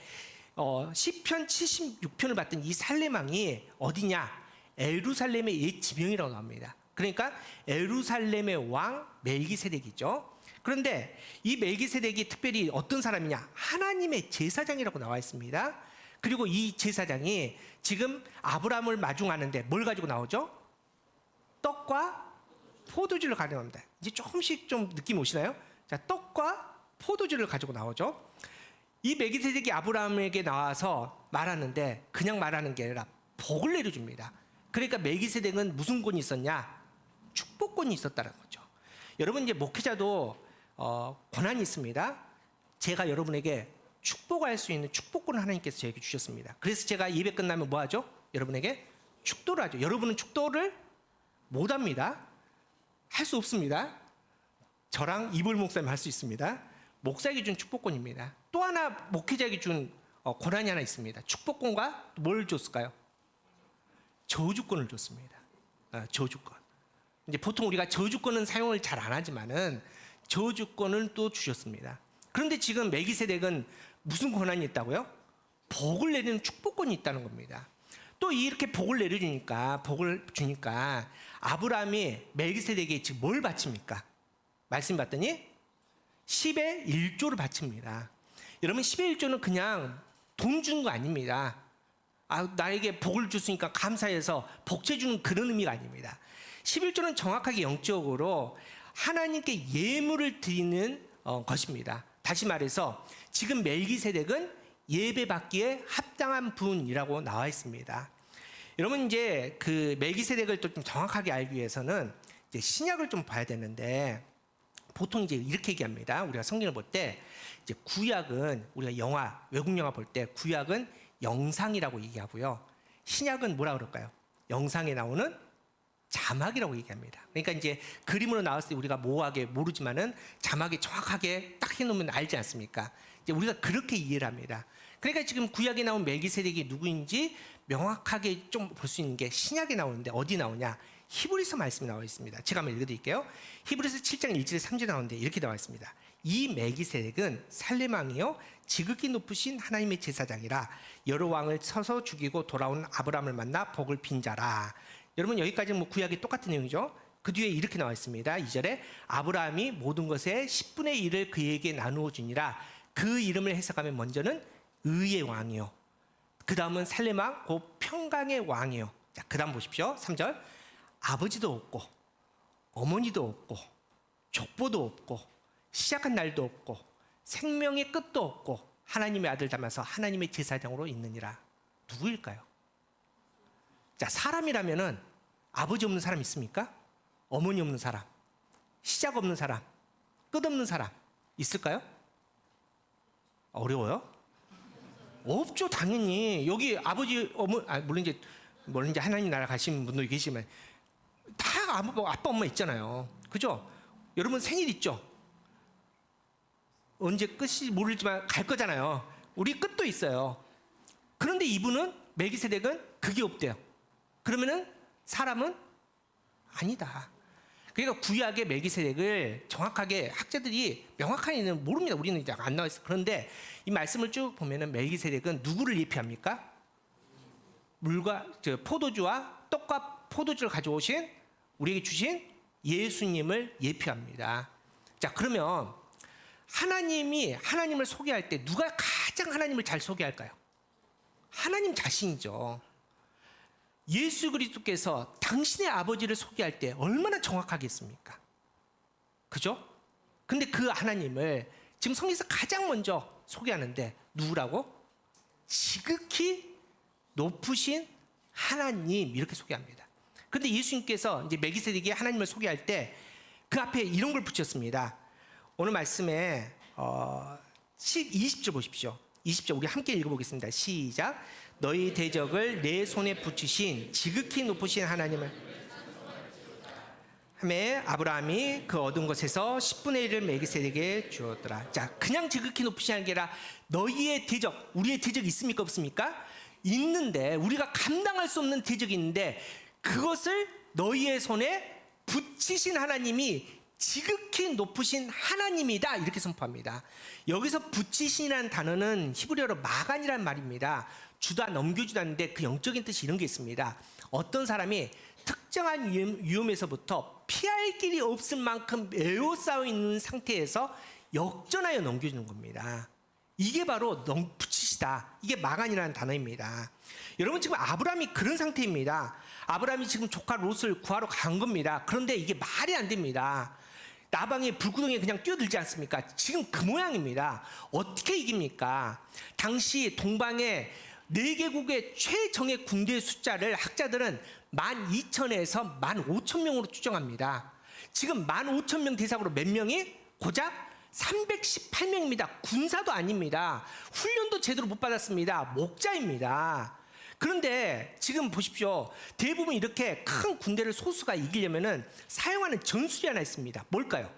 시편 76편을 봤더니 이 살렘왕이 어디냐? 예루살렘의 옛 지명이라고 나옵니다. 그러니까 예루살렘의 왕 멜기세덱이죠. 그런데 이 멜기세덱이 특별히 어떤 사람이냐? 하나님의 제사장이라고 나와 있습니다. 그리고 이 제사장이 지금 아브라함을 마중하는데 뭘 가지고 나오죠? 떡과 포도주를 가지고 나옵니다. 이제 조금씩 좀 느낌 오시나요? 자, 떡과 포도주를 가지고 나오죠. 이 멜기세덱이 아브라함에게 나와서 말하는데 그냥 말하는 게 아니라 복을 내려줍니다. 그러니까 멜기세덱은 무슨 권이 있었냐? 축복권이 있었다는 거죠. 여러분, 이제 목회자도 권한이 있습니다. 제가 여러분에게 축복할 수 있는 축복권을 하나님께서 저에게 주셨습니다. 그래서 제가 예배 끝나면 뭐 하죠? 여러분에게 축도를 하죠. 여러분은 축도를 못 합니다. 할 수 없습니다. 저랑 이볼 목사님 할 수 있습니다. 목사에게 준 축복권입니다. 또 하나 목회자에게 준 권한이 하나 있습니다. 축복권과 뭘 줬을까요? 저주권을 줬습니다. 저주권. 이제 보통 우리가 저주권은 사용을 잘 안 하지만은 저주권을 또 주셨습니다. 그런데 지금 멜기세덱은 무슨 권한이 있다고요? 복을 내리는 축복권이 있다는 겁니다. 또 이렇게 복을 내려주니까, 복을 주니까 아브라함이 멜기세덱에게 지금 뭘 바칩니까? 말씀 봤더니 10의 1조를 바칩니다. 여러분, 10의 1조는 그냥 돈 주는 거 아닙니다. 나에게 복을 줬으니까 감사해서 복채 주는 그런 의미가 아닙니다. 11조는 정확하게 영적으로 하나님께 예물을 드리는 것입니다. 다시 말해서 지금 멜기세덱은 예배받기에 합당한 분이라고 나와 있습니다. 여러분, 이제 그 멜기세덱을 또 좀 정확하게 알기 위해서는 이제 신약을 좀 봐야 되는데, 보통 이제 이렇게 얘기합니다. 우리가 성경을 볼 때 이제 구약은, 우리가 외국 영화 볼 때 구약은 영상이라고 얘기하고요. 신약은 뭐라 그럴까요? 영상에 나오는 자막이라고 얘기합니다. 그러니까 이제 그림으로 나왔을 때 우리가 모호하게 모르지만은 자막이 정확하게 딱 해놓으면 알지 않습니까? 이제 우리가 그렇게 이해를 합니다. 그러니까 지금 구약에 나온 멜기세덱이 누구인지 명확하게 좀 볼 수 있는 게 신약에 나오는데 어디 나오냐? 히브리서 말씀이 나와 있습니다. 제가 한번 읽어드릴게요. 히브리서 7장 1절에 3절에 나오는데 이렇게 나와 있습니다. 이 멜기세덱은 살렘왕이요 지극히 높으신 하나님의 제사장이라 여러 왕을 쳐서 죽이고 돌아온 아브라함을 만나 복을 빈 자라. 여러분, 여기까지는 뭐 구약이 똑같은 내용이죠. 그 뒤에 이렇게 나와 있습니다. 2절에 아브라함이 모든 것의 10분의 1을 그에게 나누어 주니라. 그 이름을 해석하면 먼저는 의의 왕이요, 그 다음은 살렘왕, 곧 평강의 왕이요. 자, 그 다음 보십시오. 3절. 아버지도 없고 어머니도 없고 족보도 없고 시작한 날도 없고 생명의 끝도 없고 하나님의 아들 닮아서 하나님의 제사장으로 있느니라. 누구일까요? 자, 사람이라면은 아버지 없는 사람 있습니까? 어머니 없는 사람, 시작 없는 사람, 끝 없는 사람 있을까요? 어려워요? 없죠, 당연히. 여기 아버지, 물론 이제 하나님 나라 가신 분도 계시지만 다 아빠 엄마 있잖아요. 그죠? 여러분 생일 있죠? 언제 끝이 모르지만 갈 거잖아요. 우리 끝도 있어요. 그런데 이분은, 멜기세덱은 그게 없대요. 그러면은 사람은 아니다. 그러니까 구약의 멜기세덱을 정확하게 학자들이 명확하게는 모릅니다. 우리는 이제 안 나와 있어. 그런데 이 말씀을 쭉 보면은 멜기세덱은 누구를 예표합니까? 포도주와 떡과 포도주를 가져오신, 우리에게 주신 예수님을 예표합니다. 자, 그러면 하나님이 하나님을 소개할 때 누가 가장 하나님을 잘 소개할까요? 하나님 자신이죠. 예수 그리스도께서 당신의 아버지를 소개할 때 얼마나 정확하겠습니까? 그죠? 근데 그 하나님을 지금 성경에서 가장 먼저 소개하는데 누구라고? 지극히 높으신 하나님 이렇게 소개합니다. 근데 예수님께서 이제 멜기세덱이 하나님을 소개할 때 그 앞에 이런 걸 붙였습니다. 오늘 말씀에 20절 보십시오. 20절 우리 함께 읽어보겠습니다. 시작. 너희 대적을 내 손에 붙이신 지극히 높으신 하나님을 하매 아브라함이 그 얻은 것에서 10분의 1을 멜기세덱에게 주었더라. 자, 그냥 지극히 높으신 하나님 아니라 너희의 대적, 우리의 대적이 있습니까 없습니까? 있는데 우리가 감당할 수 없는 대적이 있는데 그것을 너희의 손에 붙이신 하나님이 지극히 높으신 하나님이다 이렇게 선포합니다. 여기서 붙이신이라는 단어는 히브리어로 마간이라는 말입니다. 주다 넘겨주다는데 그 영적인 뜻이 이런 게 있습니다. 어떤 사람이 특정한 위험에서부터 피할 길이 없을 만큼 에워싸여 있는 상태에서 역전하여 넘겨주는 겁니다. 이게 바로 붙이시다. 이게 마간이라는 단어입니다. 여러분 지금 아브라함이 그런 상태입니다. 아브라함이 지금 조카 롯을 구하러 간 겁니다. 그런데 이게 말이 안 됩니다. 나방의 불구덩이에 그냥 뛰어들지 않습니까? 지금 그 모양입니다. 어떻게 이깁니까? 당시 동방의 4개국의 최정예 군대의 숫자를 학자들은 12,000에서 15,000명으로 추정합니다. 지금 15,000명 대상으로 몇 명이? 고작 318명입니다. 군사도 아닙니다. 훈련도 제대로 못 받았습니다. 목자입니다. 그런데 지금 보십시오. 대부분 이렇게 큰 군대를 소수가 이기려면은 사용하는 전술이 하나 있습니다. 뭘까요?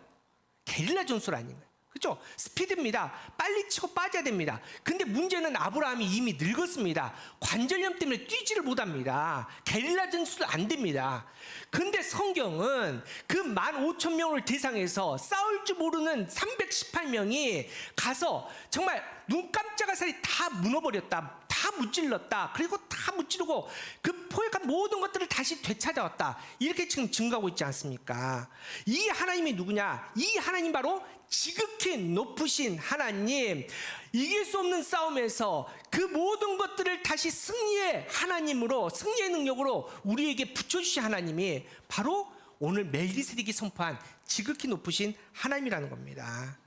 게릴라 전술 아닌가요? 그렇죠? 스피드입니다. 빨리 치고 빠져야 됩니다. 근데 문제는 아브라함이 이미 늙었습니다. 관절염 때문에 뛰지를 못합니다. 게릴라 전술 안 됩니다. 근데 성경은 그 15,000명을 대상해서 싸울 줄 모르는 318명이 가서 정말 눈 깜짝할 사이 다 무너버렸다. 다 무찔렀다. 그리고 다 무찌르고 그 포획한 모든 것들을 다시 되찾아왔다. 이렇게 지금 증거하고 있지 않습니까? 이 하나님이 누구냐? 이 하나님 바로 지극히 높으신 하나님. 이길 수 없는 싸움에서 그 모든 것들을 다시 승리의 하나님으로, 승리의 능력으로 우리에게 붙여주신 하나님이 바로 오늘 멜기세덱이 선포한 지극히 높으신 하나님이라는 겁니다.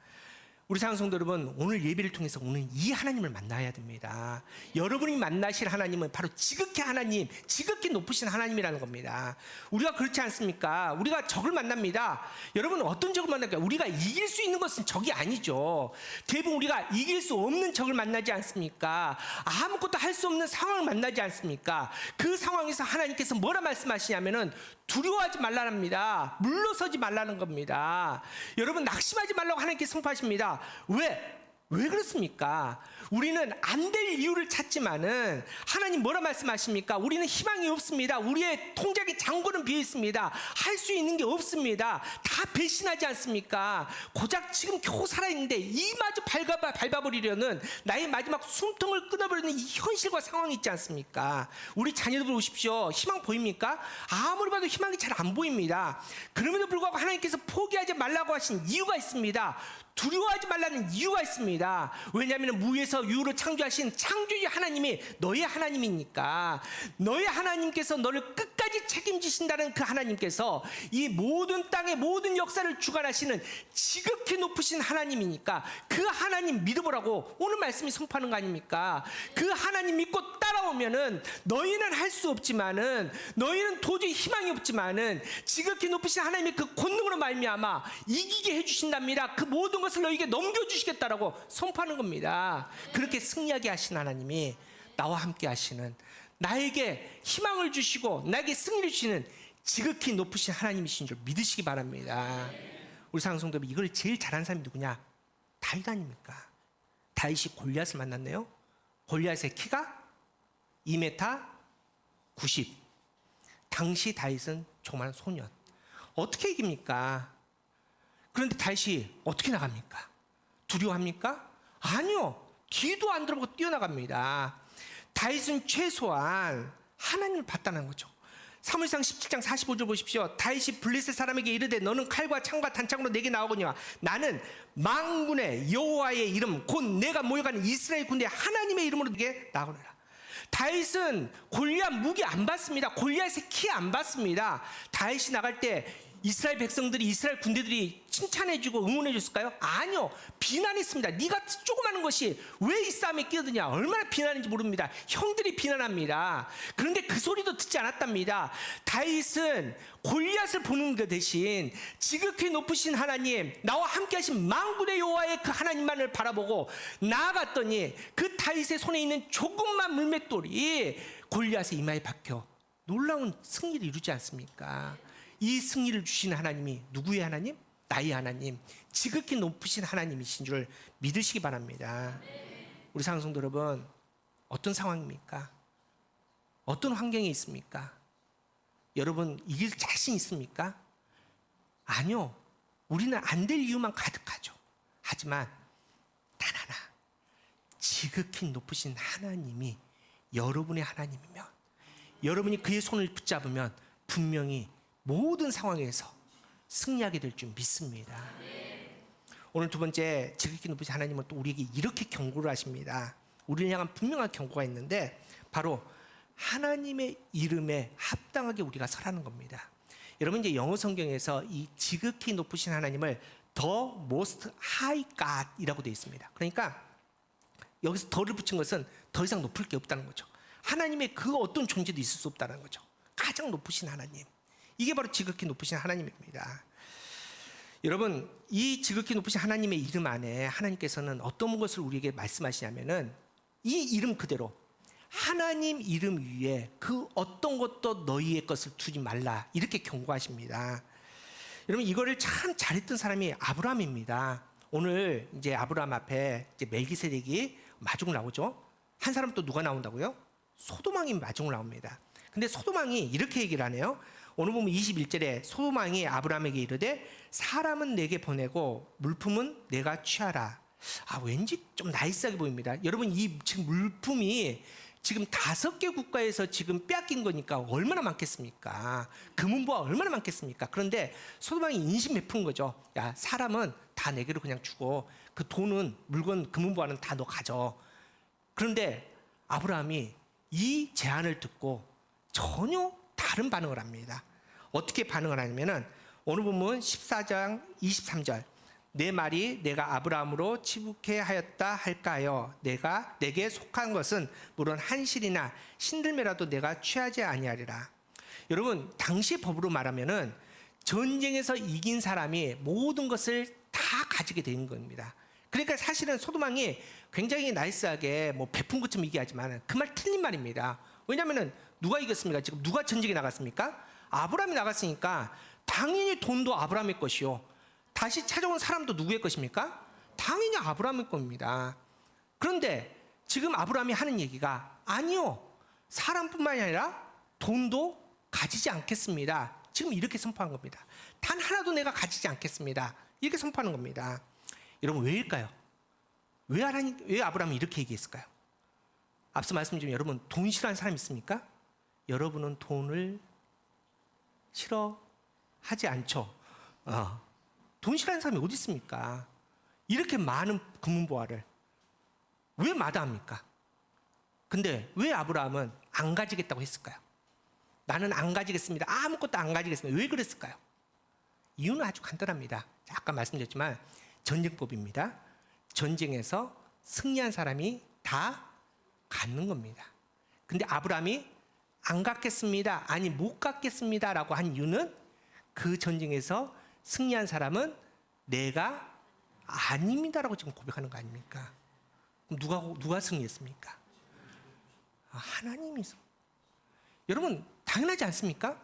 우리 사랑하는 성도 여러분, 오늘 예배를 통해서 오늘 이 하나님을 만나야 됩니다. 여러분이 만나실 하나님은 바로 지극히 하나님, 지극히 높으신 하나님이라는 겁니다. 우리가 그렇지 않습니까? 우리가 적을 만납니다. 여러분 어떤 적을 만날까요? 우리가 이길 수 있는 것은 적이 아니죠. 대부분 우리가 이길 수 없는 적을 만나지 않습니까? 아무것도 할 수 없는 상황을 만나지 않습니까? 그 상황에서 하나님께서 뭐라 말씀하시냐면은 두려워하지 말라랍니다. 물러서지 말라는 겁니다. 여러분 낙심하지 말라고 하나님께서 선포하십니다. 왜 그렇습니까? 우리는 안 될 이유를 찾지만은 하나님 뭐라 말씀하십니까? 우리는 희망이 없습니다. 우리의 통장의 잔고는 비어 있습니다. 할 수 있는 게 없습니다. 다 배신하지 않습니까? 고작 지금 겨우 살아있는데 이마저 밟아버리려는 나의 마지막 숨통을 끊어버리는 이 현실과 상황이 있지 않습니까? 우리 자녀들 보십시오. 희망 보입니까? 아무리 봐도 희망이 잘 안 보입니다. 그럼에도 불구하고 하나님께서 포기하지 말라고 하신 이유가 있습니다. 두려워하지 말라는 이유가 있습니다. 왜냐하면 무에서 유로 창조하신 창조주 하나님이 너의 하나님이니까. 너의 하나님께서 너를 끝까지 책임지신다는 그 하나님께서 이 모든 땅의 모든 역사를 주관하시는 지극히 높으신 하나님이니까 그 하나님 믿어보라고 오늘 말씀이 선포하는 거 아닙니까? 그 하나님 믿고 따라오면은 너희는 할 수 없지만은, 너희는 도저히 희망이 없지만은 지극히 높으신 하나님의 그 권능으로 말미암아 이기게 해주신답니다. 그 모든 것을 너에게 넘겨주시겠다라고 선포하는 겁니다. 그렇게 승리하게 하신 하나님이 나와 함께 하시는, 나에게 희망을 주시고 나에게 승리를 주시는 지극히 높으신 하나님이신 줄 믿으시기 바랍니다. 우리 사랑하는 성도 여러분, 이걸 제일 잘하는 사람이 누구냐? 다윗 아닙니까? 다윗이 골리앗을 만났네요. 골리앗의 키가 2m 90. 당시 다윗은 조그만 소년. 어떻게 이깁니까? 그런데 다윗이 어떻게 나갑니까? 두려워합니까? 아니요. 뒤도 안 돌아보고 뛰어나갑니다. 다윗은 최소한 하나님을 봤다는 거죠. 사무엘상 17장 45절 보십시오. 다윗이 블레셋 사람에게 이르되 너는 칼과 창과 단창으로 내게 나오거니와 나는 만군의 여호와의 이름 곧 내가 모여가는 이스라엘 군대 하나님의 이름으로 내게 나오노라. 다윗은 골리앗 무기 안 받습니다. 골리앗의 키 안 받습니다. 다윗이 나갈 때 이스라엘 백성들이, 이스라엘 군대들이 칭찬해주고 응원해줬을까요? 아니요. 비난했습니다. 네가 조그마한 것이 왜 이 싸움에 끼어드냐. 얼마나 비난인지 모릅니다. 형들이 비난합니다. 그런데 그 소리도 듣지 않았답니다. 다윗은 골리앗을 보는 것 대신 지극히 높으신 하나님, 나와 함께 하신 만군의 여호와의 그 하나님만을 바라보고 나아갔더니 그 다윗의 손에 있는 조금만 물맷돌이 골리앗의 이마에 박혀 놀라운 승리를 이루지 않습니까? 이 승리를 주신 하나님이 누구의 하나님? 나의 하나님, 지극히 높으신 하나님이신 줄 믿으시기 바랍니다. 우리 사랑성도 여러분, 어떤 상황입니까? 어떤 환경에 있습니까? 여러분 이길 자신 있습니까? 아니요. 우리는 안 될 이유만 가득하죠. 하지만 단 하나, 지극히 높으신 하나님이 여러분의 하나님이면, 여러분이 그의 손을 붙잡으면 분명히 모든 상황에서 승리하게 될 줄 믿습니다. 오늘 두 번째, 지극히 높으신 하나님은 또 우리에게 이렇게 경고를 하십니다. 우리를 향한 분명한 경고가 있는데 바로 하나님의 이름에 합당하게 우리가 서라는 겁니다. 여러분 이제 영어 성경에서 이 지극히 높으신 하나님을 The Most High God이라고 되어 있습니다. 그러니까 여기서 더를 붙인 것은 더 이상 높을 게 없다는 거죠. 하나님의 그 어떤 존재도 있을 수 없다는 거죠. 가장 높으신 하나님, 이게 바로 지극히 높으신 하나님입니다. 여러분 이 지극히 높으신 하나님의 이름 안에 하나님께서는 어떤 것을 우리에게 말씀하시냐면은 이 이름 그대로 하나님 이름 위에 그 어떤 것도 너희의 것을 두지 말라, 이렇게 경고하십니다. 여러분 이거를 참 잘했던 사람이 아브라함입니다. 오늘 이제 아브라함 앞에 이제 멜기세덱이 마중을 나오죠. 한 사람 또 누가 나온다고요? 소돔왕이 마중을 나옵니다. 근데 소돔왕이 이렇게 얘기를 하네요. 오늘 보면 21절에 소돔왕이 아브라함에게 이르되 사람은 내게 보내고 물품은 내가 취하라. 왠지 좀 나이스하게 보입니다. 여러분 이 지금 물품이 지금 5개 국가에서 지금 빼앗긴 거니까 얼마나 많겠습니까? 금은보화 얼마나 많겠습니까? 그런데 소돔왕이 인신 베푼 거죠. 야, 사람은 다 내게로 그냥 주고 그 돈은, 물건, 금은보화는 다 너 가져. 그런데 아브라함이 이 제안을 듣고 전혀 다른 반응을 합니다. 어떻게 반응을 하냐면은 오늘 보면 14장 23절, 내 말이 내가 아브라함으로 치북해 하였다 할까요? 내게 속한 것은 물론 한실이나 신들매라도 내가 취하지 아니하리라. 여러분 당시 법으로 말하면은 전쟁에서 이긴 사람이 모든 것을 다 가지게 되는 겁니다. 그러니까 사실은 소돔왕이 굉장히 나이스하게 뭐 베푼 것처럼 얘기하지만 그 말 틀린 말입니다. 왜냐하면은 누가 이겼습니까? 지금 누가 전쟁에 나갔습니까? 아브라함이 나갔으니까 당연히 돈도 아브라함의 것이요, 다시 찾아온 사람도 누구의 것입니까? 당연히 아브라함의 겁니다. 그런데 지금 아브라함이 하는 얘기가 아니요, 사람뿐만이 아니라 돈도 가지지 않겠습니다. 지금 이렇게 선포한 겁니다. 단 하나도 내가 가지지 않겠습니다. 이렇게 선포하는 겁니다. 여러분 왜일까요? 왜 아브라함이 이렇게 얘기했을까요? 앞서 말씀드린 여러분 돈 싫어하는 사람 있습니까? 여러분은 돈을 싫어하지 않죠. 돈 싫어하는 사람이 어디 있습니까? 이렇게 많은 금은보화를 왜 마다합니까? 근데 왜 아브라함은 안 가지겠다고 했을까요? 나는 안 가지겠습니다. 아무것도 안 가지겠습니다. 왜 그랬을까요? 이유는 아주 간단합니다. 아까 말씀드렸지만 전쟁법입니다. 전쟁에서 승리한 사람이 다 갖는 겁니다. 근데 아브라함이 안 갖겠습니다, 아니 못 갖겠습니다 라고 한 이유는 그 전쟁에서 승리한 사람은 내가 아닙니다 라고 지금 고백하는 거 아닙니까? 그럼 누가 승리했습니까? 하나님이. 여러분 당연하지 않습니까?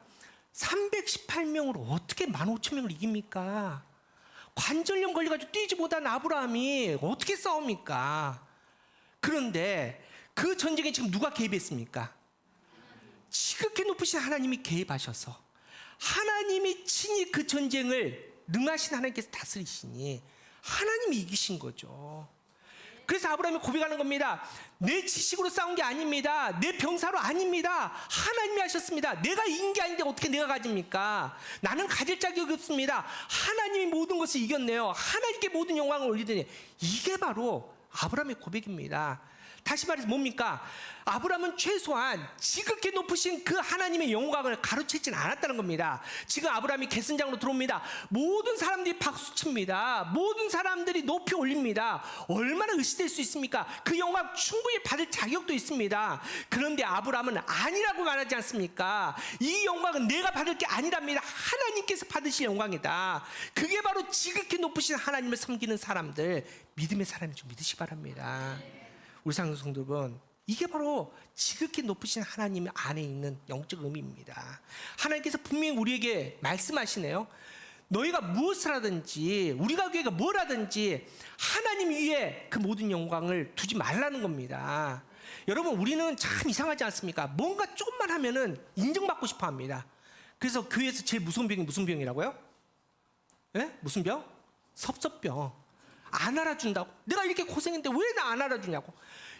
318명으로 어떻게 15,000명을 이깁니까? 관절염 걸려가지고 뛰지 못한 아브라함이 어떻게 싸웁니까? 그런데 그 전쟁에 지금 누가 개입했습니까? 지극히 높으신 하나님이 개입하셔서 하나님이 친히 그 전쟁을 능하신 하나님께서 다스리시니 하나님이 이기신 거죠. 그래서 아브라함이 고백하는 겁니다. 내 지식으로 싸운 게 아닙니다. 내 병사로 아닙니다. 하나님이 하셨습니다. 내가 이긴 게 아닌데 어떻게 내가 가집니까? 나는 가질 자격이 없습니다. 하나님이 모든 것을 이겼네요. 하나님께 모든 영광을 올리더니, 이게 바로 아브라함의 고백입니다. 다시 말해서 뭡니까? 아브라함은 최소한 지극히 높으신 그 하나님의 영광을 가로채진 않았다는 겁니다. 지금 아브라함이 계승장으로 들어옵니다. 모든 사람들이 박수칩니다. 모든 사람들이 높이 올립니다. 얼마나 의시될 수 있습니까? 그 영광 충분히 받을 자격도 있습니다. 그런데 아브라함은 아니라고 말하지 않습니까? 이 영광은 내가 받을 게 아니랍니다. 하나님께서 받으실 영광이다. 그게 바로 지극히 높으신 하나님을 섬기는 사람들, 믿음의 사람인 줄 믿으시 바랍니다. 우리 성도 여러분, 이게 바로 지극히 높으신 하나님 안에 있는 영적 의미입니다. 하나님께서 분명히 우리에게 말씀하시네요. 너희가 무엇을 하든지, 우리가 교회가 뭘 하든지 하나님 위에 그 모든 영광을 두지 말라는 겁니다. 여러분, 우리는 참 이상하지 않습니까? 뭔가 조금만 하면은 인정받고 싶어 합니다. 그래서 교회에서 제일 무서운 병이 무슨 병이라고요? 예? 무슨 병? 섭섭병. 안 알아준다고. 내가 이렇게 고생했는데 왜 나 안 알아주냐고.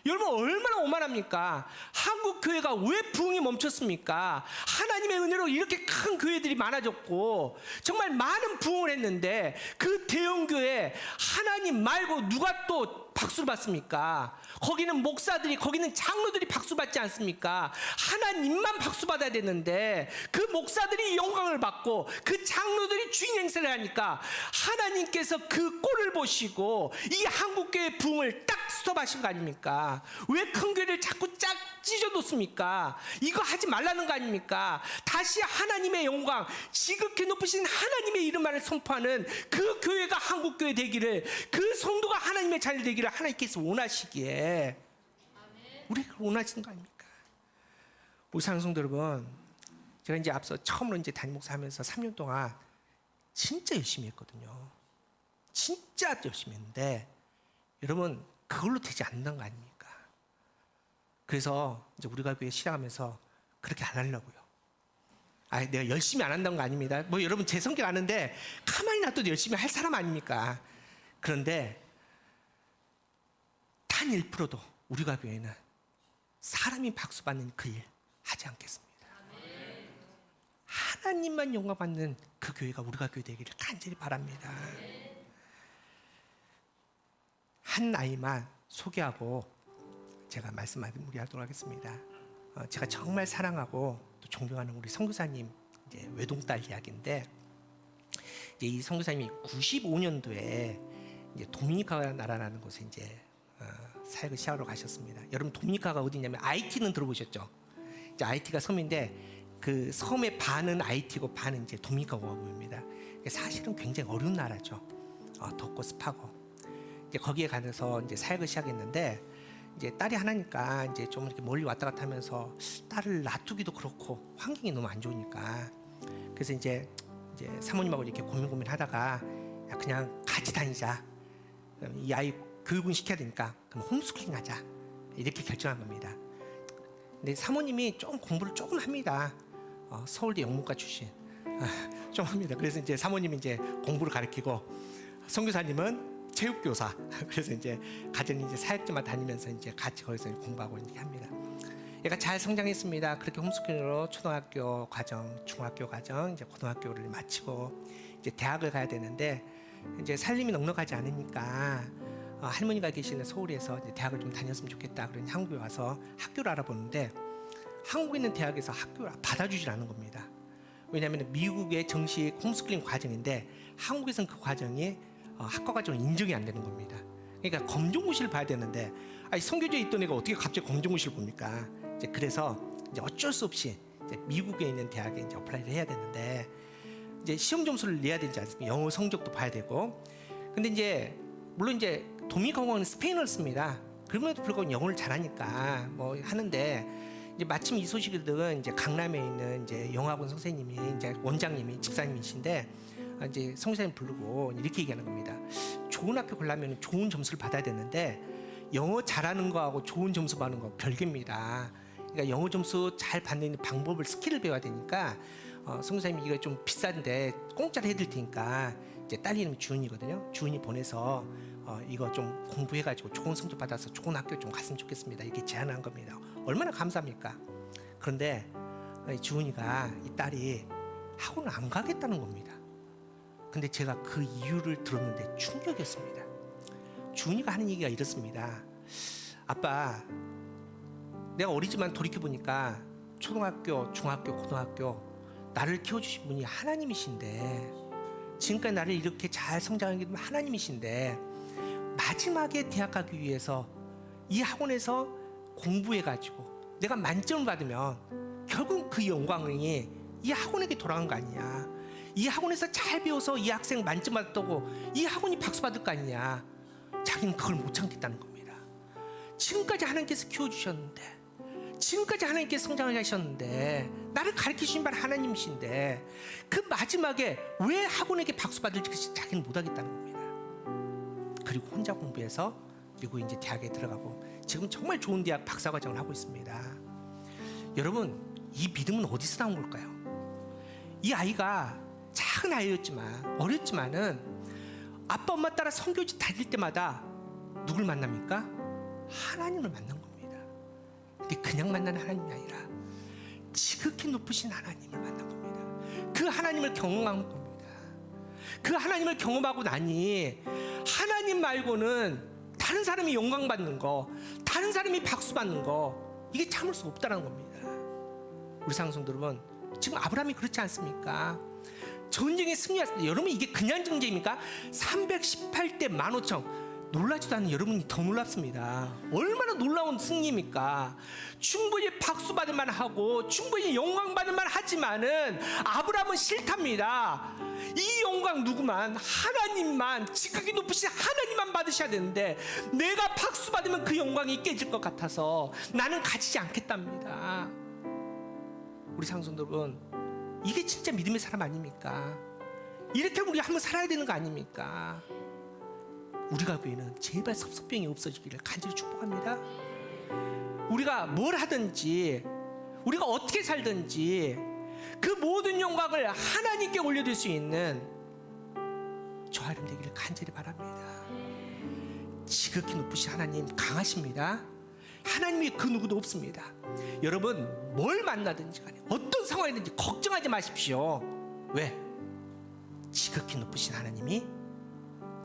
여러분, 얼마나 오만합니까? 한국 교회가 왜 부흥이 멈췄습니까? 하나님의 은혜로 이렇게 큰 교회들이 많아졌고 정말 많은 부흥을 했는데 그 대형 교회 하나님 말고 누가 또 박수를 받습니까? 거기는 목사들이, 거기는 장로들이 박수 받지 않습니까? 하나님만 박수 받아야 되는데 그 목사들이 영광을 받고 그 장로들이 주인 행세를 하니까 하나님께서 그 꼴을 보시고 이 한국교회 부흥을 딱 스톱하신 거 아닙니까? 왜 큰 교회를 자꾸 짝 찢어놓습니까? 이거 하지 말라는 거 아닙니까? 다시 하나님의 영광, 지극히 높으신 하나님의 이름만을 선포하는 그 교회가 한국교회 되기를, 그 성도가 하나님의 자녀 되기를 하나님께서 원하시기에 우리가 원하시는 거 아닙니까? 우리 사랑하는 성도 여러분, 제가 이제 앞서 처음으로 이제 담임 목사 하면서 3년 동안 진짜 열심히 했거든요. 진짜 열심히 했는데 여러분, 그걸로 되지 않는 거 아닙니까? 그래서 이제 우리가 교회 시작하면서 그렇게 안 하려고요. 내가 열심히 안 한다는 거 아닙니다. 뭐 여러분 제 성격 아는데 가만히 놔둬도 열심히 할 사람 아닙니까? 그런데 단 1%도 우리가 교회는 사람이 박수 받는 그 일 하지 않겠습니다. 하나님만 영광 받는 그 교회가 우리가 교회 되기를 간절히 바랍니다. 한 아이만 소개하고 제가 말씀 마무리하도록 하겠습니다. 제가 정말 사랑하고 또 존경하는 우리 선교사님 이제 외동딸 이야기인데, 이제 이 선교사님이 95년도에 이제 도미니카 나라라는 곳에 이제 사역을 시작하러 가셨습니다. 여러분, 도미니카가 어디냐면 아이티는 들어보셨죠? 이제 아이티가 섬인데 그 섬의 반은 아이티고 반은 이제 도미니카 공화국입니다. 사실은 굉장히 어려운 나라죠. 덥고 습하고. 이제 거기에 가서 이제 사역을 시작했는데, 이제 딸이 하나니까 이제 좀 이렇게 멀리 왔다 갔다 하면서 딸을 놔두기도 그렇고 환경이 너무 안 좋으니까, 그래서 이제 사모님하고 이렇게 고민하다가 야, 그냥 같이 다니자. 이 아이 교육은 시켜야 되니까 그럼 홈스쿨링 하자. 이렇게 결정한 겁니다. 근데 사모님이 좀 공부를 조금 합니다. 서울대 영문과 출신 좀 합니다. 그래서 이제 사모님이 이제 공부를 가르치고 선교사님은 체육교사. 그래서 이제 가정이 이제 사역지만 다니면서 이제 같이 거기서 공부하고 이렇게 합니다. 얘가 잘 성장했습니다. 그렇게 홈스쿨링으로 초등학교 과정, 중학교 과정, 이제 고등학교를 마치고 이제 대학을 가야 되는데, 이제 살림이 넉넉하지 않으니까 할머니가 계시는 서울에서 이제 대학을 좀 다녔으면 좋겠다. 그러니 한국에 와서 학교를 알아보는데 한국에 있는 대학에서 학교를 받아주질 않는 겁니다. 왜냐하면 미국의 정식 홈스쿨링 과정인데 한국에서는 그 과정이 학과 과정은 인정이 안 되는 겁니다. 그러니까 검정고시를 봐야 되는데, 선교지에 있던 애가 어떻게 갑자기 검정고시를 봅니까? 이제 그래서 이제 어쩔 수 없이 이제 미국에 있는 대학에 이제 어플라이를 해야 되는데, 이제 시험 점수를 내야 되지 않습니까? 영어 성적도 봐야 되고. 근데 이제 물론 이제 도미니카 공화국은 스페인어를 씁니다. 그럼에도 불구하고 영어를 잘하니까 뭐 하는데, 이제 마침 이 소식을 들은 이제 강남에 있는 이제 영어학원 선생님이, 이제 원장님이 집사님이신데, 이제 성교사님 부르고 이렇게 얘기하는 겁니다. 좋은 학교 가려면 좋은 점수를 받아야 되는데 영어 잘하는 거하고 좋은 점수 받는 거 별개입니다. 그러니까 영어 점수 잘 받는 방법을, 스킬을 배워야 되니까 성교사님이 이거 좀 비싼데 공짜로 해드릴 테니까, 이제 딸 이름이 주은이거든요. 주은이 보내서 이거 좀 공부해가지고 좋은 성적 받아서 좋은 학교 좀 갔으면 좋겠습니다. 이렇게 제안한 겁니다. 얼마나 감사합니까? 그런데 주은이가 이 딸이 학원을 안 가겠다는 겁니다. 근데 제가 그 이유를 들었는데 충격이었습니다. 주은이가 하는 얘기가 이렇습니다. 아빠, 내가 어리지만 돌이켜보니까 초등학교, 중학교, 고등학교 나를 키워주신 분이 하나님이신데, 지금까지 나를 이렇게 잘 성장하게 된 하나님이신데, 마지막에 대학 가기 위해서 이 학원에서 공부해가지고 내가 만점을 받으면 결국 그 영광이 이 학원에게 돌아간 거 아니냐. 이 학원에서 잘 배워서 이 학생 만점 받았다고 이 학원이 박수 받을 거 아니냐. 자기는 그걸 못 참겠다는 겁니다. 지금까지 하나님께서 키워주셨는데, 지금까지 하나님께서 성장을 하셨는데, 나를 가르치신 분 하나님이신데, 그 마지막에 왜 학원에게 박수 받을지 자기는 못하겠다는 겁니다. 그리고 혼자 공부해서 그리고 이제 대학에 들어가고 지금 정말 좋은 대학 박사과정을 하고 있습니다. 여러분, 이 믿음은 어디서 나온 걸까요? 이 아이가 작은 아이였지만 어렸지만은 아빠 엄마 따라 선교지 다닐 때마다 누굴 만납니까? 하나님을 만난 겁니다. 근데 그냥 만난 하나님이 아니라 지극히 높으신 하나님을 만난 겁니다. 그 하나님을 경험한 겁니다. 그 하나님을 경험하고 나니 하나님 말고는 다른 사람이 영광 받는 거, 다른 사람이 박수 받는 거, 이게 참을 수 없다는 겁니다. 우리 상성도 여러분, 지금 아브라함이 그렇지 않습니까? 전쟁에 승리했습니다. 여러분, 이게 그냥 전쟁입니까? 318대 15,000. 놀라지도 않는 여러분이 더 놀랍습니다. 얼마나 놀라운 승리입니까? 충분히 박수 받을 만하고 충분히 영광 받을 만하지만은 아브라함은 싫답니다. 이 영광 누구만, 하나님만, 지극히 높으신 하나님만 받으셔야 되는데, 내가 박수 받으면 그 영광이 깨질 것 같아서 나는 가지지 않겠답니다. 우리 상손 여러분, 이게 진짜 믿음의 사람 아닙니까? 이렇게 우리 한번 살아야 되는 거 아닙니까? 우리 가교회는 제발 섭섭병이 없어지기를 간절히 축복합니다. 우리가 뭘 하든지, 우리가 어떻게 살든지 그 모든 영광을 하나님께 올려드릴 수 있는 저와 여러분 되기를 간절히 바랍니다. 지극히 높으신 하나님 강하십니다. 하나님이 그 누구도 없습니다. 여러분, 뭘 만나든지 간에 어떤 상황이든지 걱정하지 마십시오. 왜? 지극히 높으신 하나님이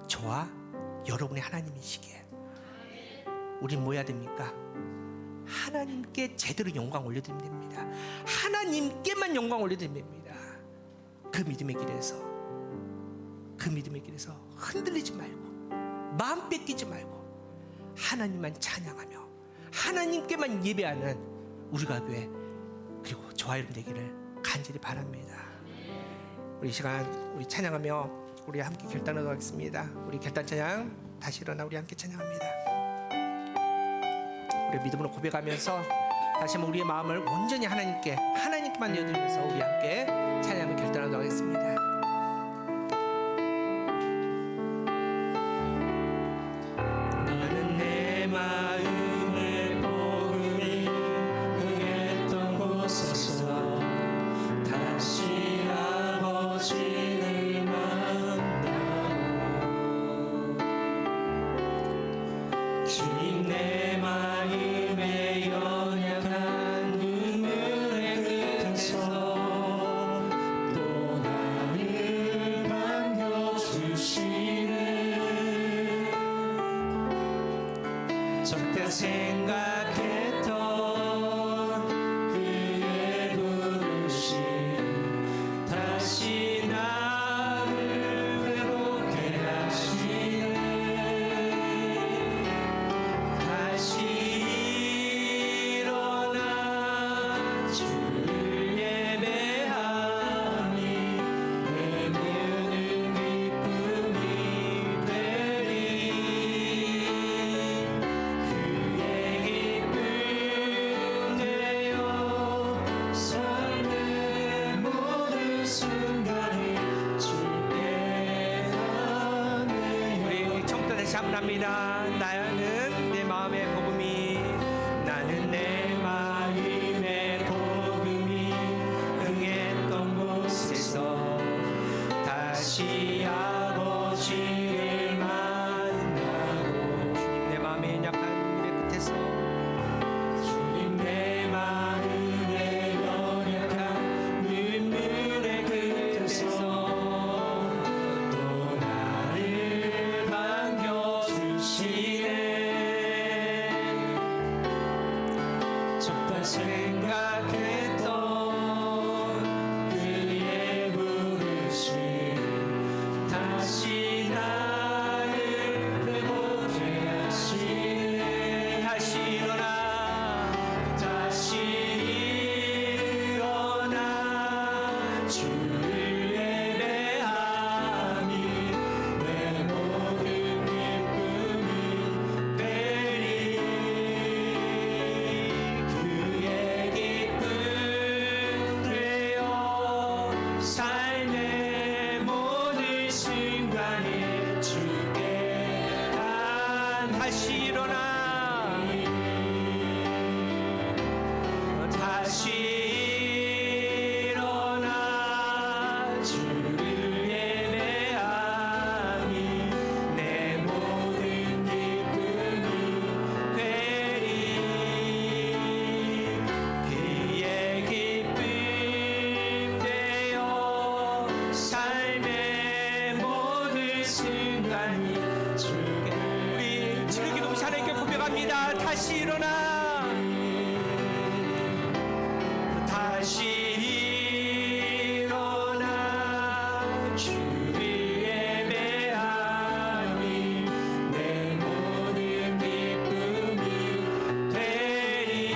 저와 여러분의 하나님이시기에 우린 뭐 해야 됩니까? 하나님께 제대로 영광 올려드리면 됩니다. 하나님께만 영광 올려드리면 됩니다. 그 믿음의 길에서 흔들리지 말고 마음 뺏기지 말고 하나님만 찬양하며 하나님께만 예배하는 우리 가교회, 그리고 저와 여러분 되기를 간절히 바랍니다. 우리 시간 우리 찬양하며 우리 함께 결단하도록 하겠습니다. 우리 결단 찬양 다시 일어나 우리 함께 찬양합니다. 우리 믿음으로 고백하면서 다시 한번 우리의 마음을 온전히 하나님께만 내어드리면서 우리 함께 찬양하며 결단하도록 하겠습니다. 나는 내 마음의 복음이 응했던 곳에서 다시 아버지를 만나고 주님 내 마음의 연약한 눈물의 끝에서 또 나를 반겨주시네. 절대 생각했던 그의 부르심 다시 나를 회복해 하시네. 다시 일어나 주를 예배하니 내 눈은 기쁨이 되리. 그의 기쁨 되어 삶의 모든 순간을 주께 나네. 우리 처음부터 다시 한번 합니다. 나는 내 마음의 복음이, 나는 내 마음의 복음이 응했던 곳에서 다시 아버지를 만나고 주를 예배하니 내 모든 기쁨이 되리 그의 기쁨 되어 삶의 모든 순간에 주께 다시 일어나 다시 일어나 주를 예배하니 내 모든 기쁨이 되리 그의 기쁨 되어 삶의 모든 순간이 주께 우리 지극히 높으신 하나님께 고백합니다. 다시 일어나 다시 일어나 주를 예배하니 내 모든 기쁨이 되리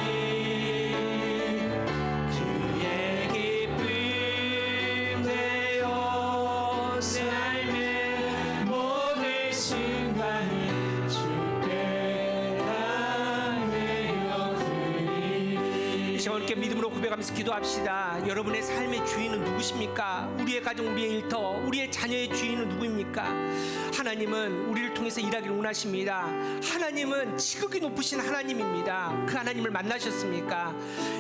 그의 기쁨 되어 삶의 모든 순간이 주께 담내어 드리리 이 시간 함께 믿음으로 고백하면서 기도합시다. 여러분의 삶의 주인은 누구십니까? 우리의 가정, 우리의 일터, 우리의 자녀의 주인은 누구입니까? 하나님은 우리를 통해서 일하기를 원하십니다. 하나님은 지극히 높으신 하나님입니다. 그 하나님을 만나셨습니까?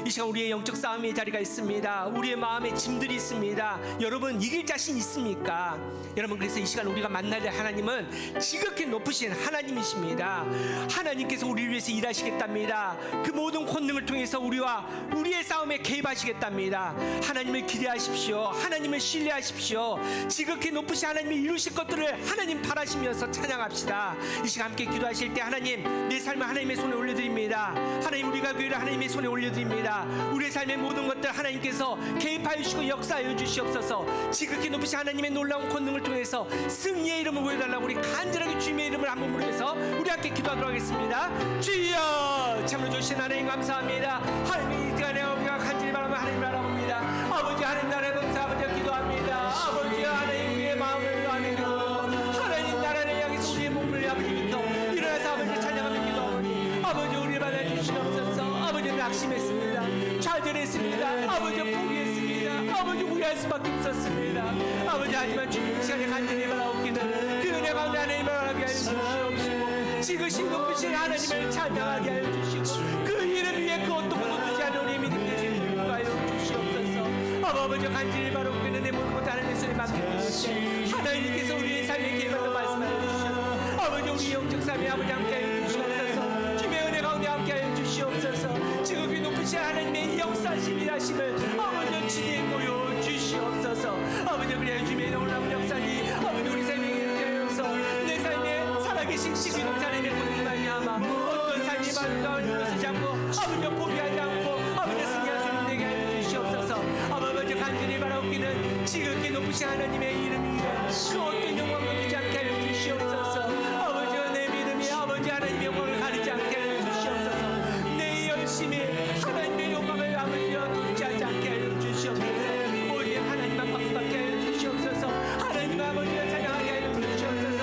이 시간 우리의 영적 싸움의 자리가 있습니다. 우리의 마음에 짐들이 있습니다. 여러분 이길 자신 있습니까? 여러분 그래서 이 시간 우리가 만날 하나님은 지극히 높으신 하나님이십니다. 하나님께서 우리를 위해서 일하시겠답니다. 그 모든 권능을 통해서 우리의 싸움에 개입하시겠답니다. 하나님을 기대하십시오. 하나님을 신뢰하십시오. 지극히 높으신 하나님이 이루실 것들을 하나님 바라시면서 찬양합시다. 이 시간 함께 기도하실 때 하나님 내 삶을 하나님의 손에 올려드립니다. 하나님 우리가 교회를 하나님의 손에 올려드립니다. 우리의 삶의 모든 것들 하나님께서 개입하여 주시고 역사하여 주시옵소서. 지극히 높으신 하나님의 놀라운 권능을 통해서 승리의 이름을 보여달라고 우리 간절하게 주님의 이름을 한번 부르면서 우리 함께 기도하도록 하겠습니다. 주여 참으로 주신 하나님 감사합니다. 하나님 이 시간에 우리가 간절히 바라며 하나님을 알아봅니다. 아버지 하나님 나라의 범사 아버지 기도합니다. 아버지 하나님 우리의 마음을 아니고 하나님 나라를 향해서 우리의 몸을 아버지부터 일어나서 아버지 찬양하며 기도하오니 아버지 우리를 받아주시옵소서. 아버지 낙심했습니다. 좌절했습니다. 아버지 포기했습니다. 아버지 후회할 수밖에 없었습니다. 아버지 하지만 주님 이 시간에 간절히 바라옵기는 그 은혜 가운데 하나님을 알게 하여 주시옵시고 지그시 높으신 하나님을 찬양하게 하여 주시고 그 이름 위에 그 어떤 것도 두지 않은 우리의 믿음 되시는 하여 주시옵소서. 아버지 간절히 바라옵기는 내 모든 것 하나님의 손에 맡겨주시고 하나님께서 우리의 삶에 개입하여 말씀하여 주시옵소서. 아버지 우리 영적 삶에 아버지 함께하여 주시옵소서. 주님의 은혜 가운데 함께하여 주시옵소서. 지극히 높으신 하나님의 이 역사심 일하심을 아버지 주님 보여 주시옵소서. 아버지 그래야 주님의 놀라운 역사니 아버지 우리 삶에 이렇게 하여서 내 삶에 살아계신 지극히 높은 하나님의 권능을 말미암아 어떤 삶이 바른가 물러서지 않고 아버지 포기하지 않고 아버지 승리할 수 있는 되게 하여 주시옵소서. 아버지 간절히 바라옵기는 지극히 높으신 하나님의 이름 위에 그 어떤 영광도 두지 않게 하여 주시옵소서. 아버지 내 믿음이 아버지 하나님의 영광을 가리지 않게 하여 주시옵소서. 내 열심이 하나님의 영광을 아버지여 두지 않게 하여 주시옵소서. 오직 하나님만 박수받게 하여 주시옵소서. 하나님 아버지를 찬양하게 하여 주시옵소서.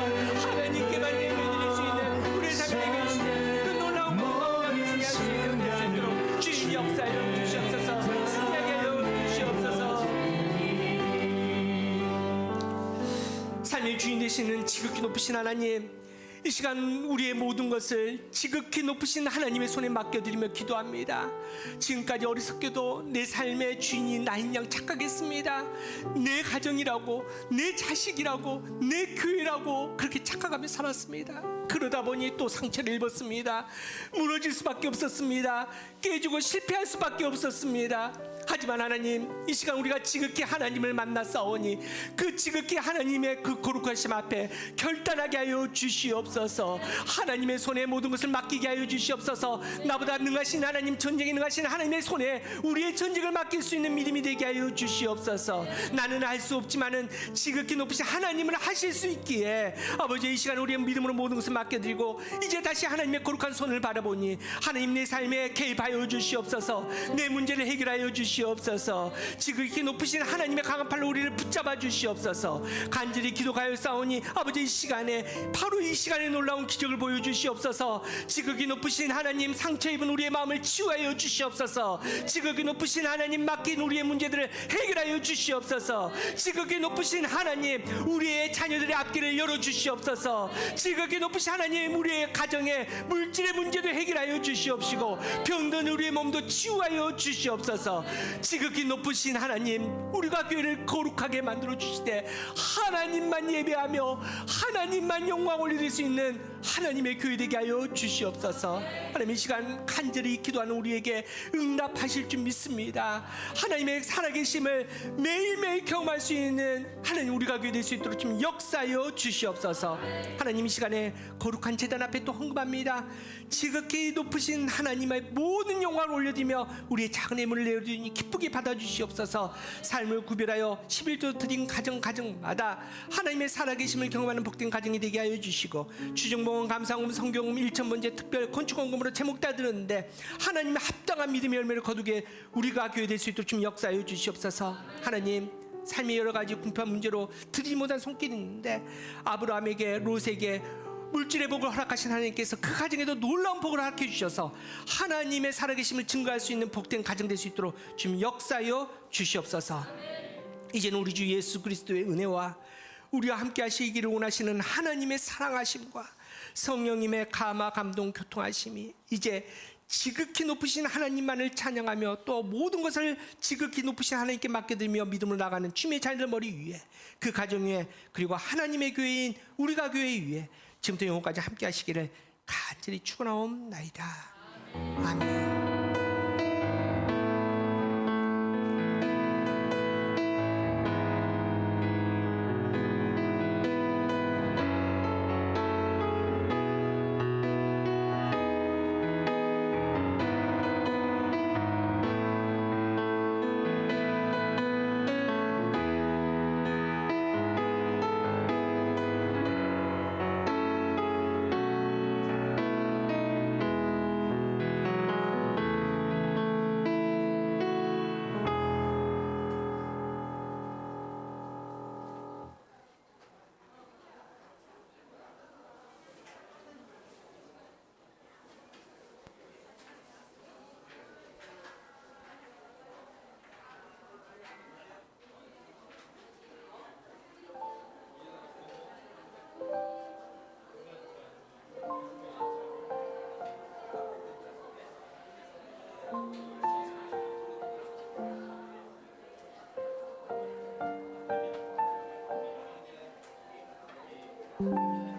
하나님께만 예배드릴 수 있는 우리 삶에 계시는 그 놀라운 공헌을 승리할 수 있는 주님 역사하여 주시옵소서. 승리하게 하여 주시옵소서. 삶의 주인 되시는 지극히 높으신 하나님, 이 시간 우리의 모든 것을 지극히 높으신 하나님의 손에 맡겨드리며 기도합니다. 지금까지 어리석게도 내 삶의 주인이 나인 양 착각했습니다. 내 가정이라고, 내 자식이라고, 내 교회라고 그렇게 착각하며 살았습니다. 그러다 보니 또 상처를 입었습니다. 무너질 수밖에 없었습니다. 깨지고 실패할 수밖에 없었습니다. 하지만 하나님, 이 시간 우리가 지극히 하나님을 만났사오니 그 지극히 하나님의 그 거룩하심 앞에 결단하게 하여 주시옵소서. 하나님의 손에 모든 것을 맡기게 하여 주시옵소서. 나보다 능하신 하나님, 전쟁에 능하신 하나님의 손에 우리의 전쟁을 맡길 수 있는 믿음이 되게 하여 주시옵소서. 나는 할 수 없지만은 지극히 높으신 하나님을 하실 수 있기에 아버지 이 시간 우리의 믿음으로 모든 것을 맡겨드리고 이제 다시 하나님의 거룩한 손을 바라보니 하나님 내 삶에 개입하여 주시옵소서. 내 문제를 해결하여 주시옵소서. 주시옵소서. 지극히 높으신 하나님의 강한 팔로 우리를 붙잡아 주시옵소서. 간절히 기도하였사오니 아버지, 이 시간에 바로 이 시간에 놀라운 기적을 보여주시옵소서. 지극히 높으신 하나님, 상처 입은 우리의 마음을 치유하여 주시옵소서. 지극히 높으신 하나님, 맡긴 우리의 문제들을 해결하여 주시옵소서. 지극히 높으신 하나님, 우리의 자녀들의 앞길을 열어 주시옵소서. 지극히 높으신 하나님, 우리의 가정의 물질의 문제도 해결하여 주시옵시고 병든 우리의 몸도 치유하여 주시옵소서. 지극히 높으신 하나님, 우리가 교회를 거룩하게 만들어 주시되 하나님만 예배하며 하나님만 영광 올릴 수 있는 하나님의 교회 되게 하여 주시옵소서. 하나님, 이 시간 간절히 기도하는 우리에게 응답하실 줄 믿습니다. 하나님의 살아계심을 매일매일 경험할 수 있는 하나님, 우리가 교회 될 수 있도록 좀 역사하여 주시옵소서. 하나님, 이 시간에 거룩한 제단 앞에 또 헌금합니다. 지극히 높으신 하나님의 모든 영광을 올려드리며 우리의 작은 예물을 내어드리니 기쁘게 받아주시옵소서. 삶을 구별하여 11조 드린 가정마다 하나님의 살아계심을 경험하는 복된 가정이 되게 하여 주시고, 주정봉헌 감사헌금 성경헌금 1,000번째 특별 건축헌금으로 제목 다 들었는데 하나님의 합당한 믿음의 열매를 거두게 우리가 교회 될 수 있도록 좀 역사하여 주시옵소서. 하나님, 삶의 여러 가지 궁핍한 문제로 드리지 못한 손길이 있는데 아브라함에게, 롯에게 물질의 복을 허락하신 하나님께서 그 가정에도 놀라운 복을 허락해 주셔서 하나님의 살아계심을 증거할 수 있는 복된 가정 될 수 있도록 좀 역사하여 주시옵소서. 이제는 우리 주 예수 그리스도의 은혜와 우리와 함께 하시기를 원하시는 하나님의 사랑하심과 성령님의 감화 감동 교통하심이 이제 지극히 높으신 하나님만을 찬양하며 또 모든 것을 지극히 높으신 하나님께 맡겨드리며 믿음으로 나가는 주님의 자녀들 머리 위에, 그 가정 위에, 그리고 하나님의 교회인 우리가 교회 위에 지금부터 영원까지 함께 하시기를 간절히 축원하옵나이다. 아멘. Amen.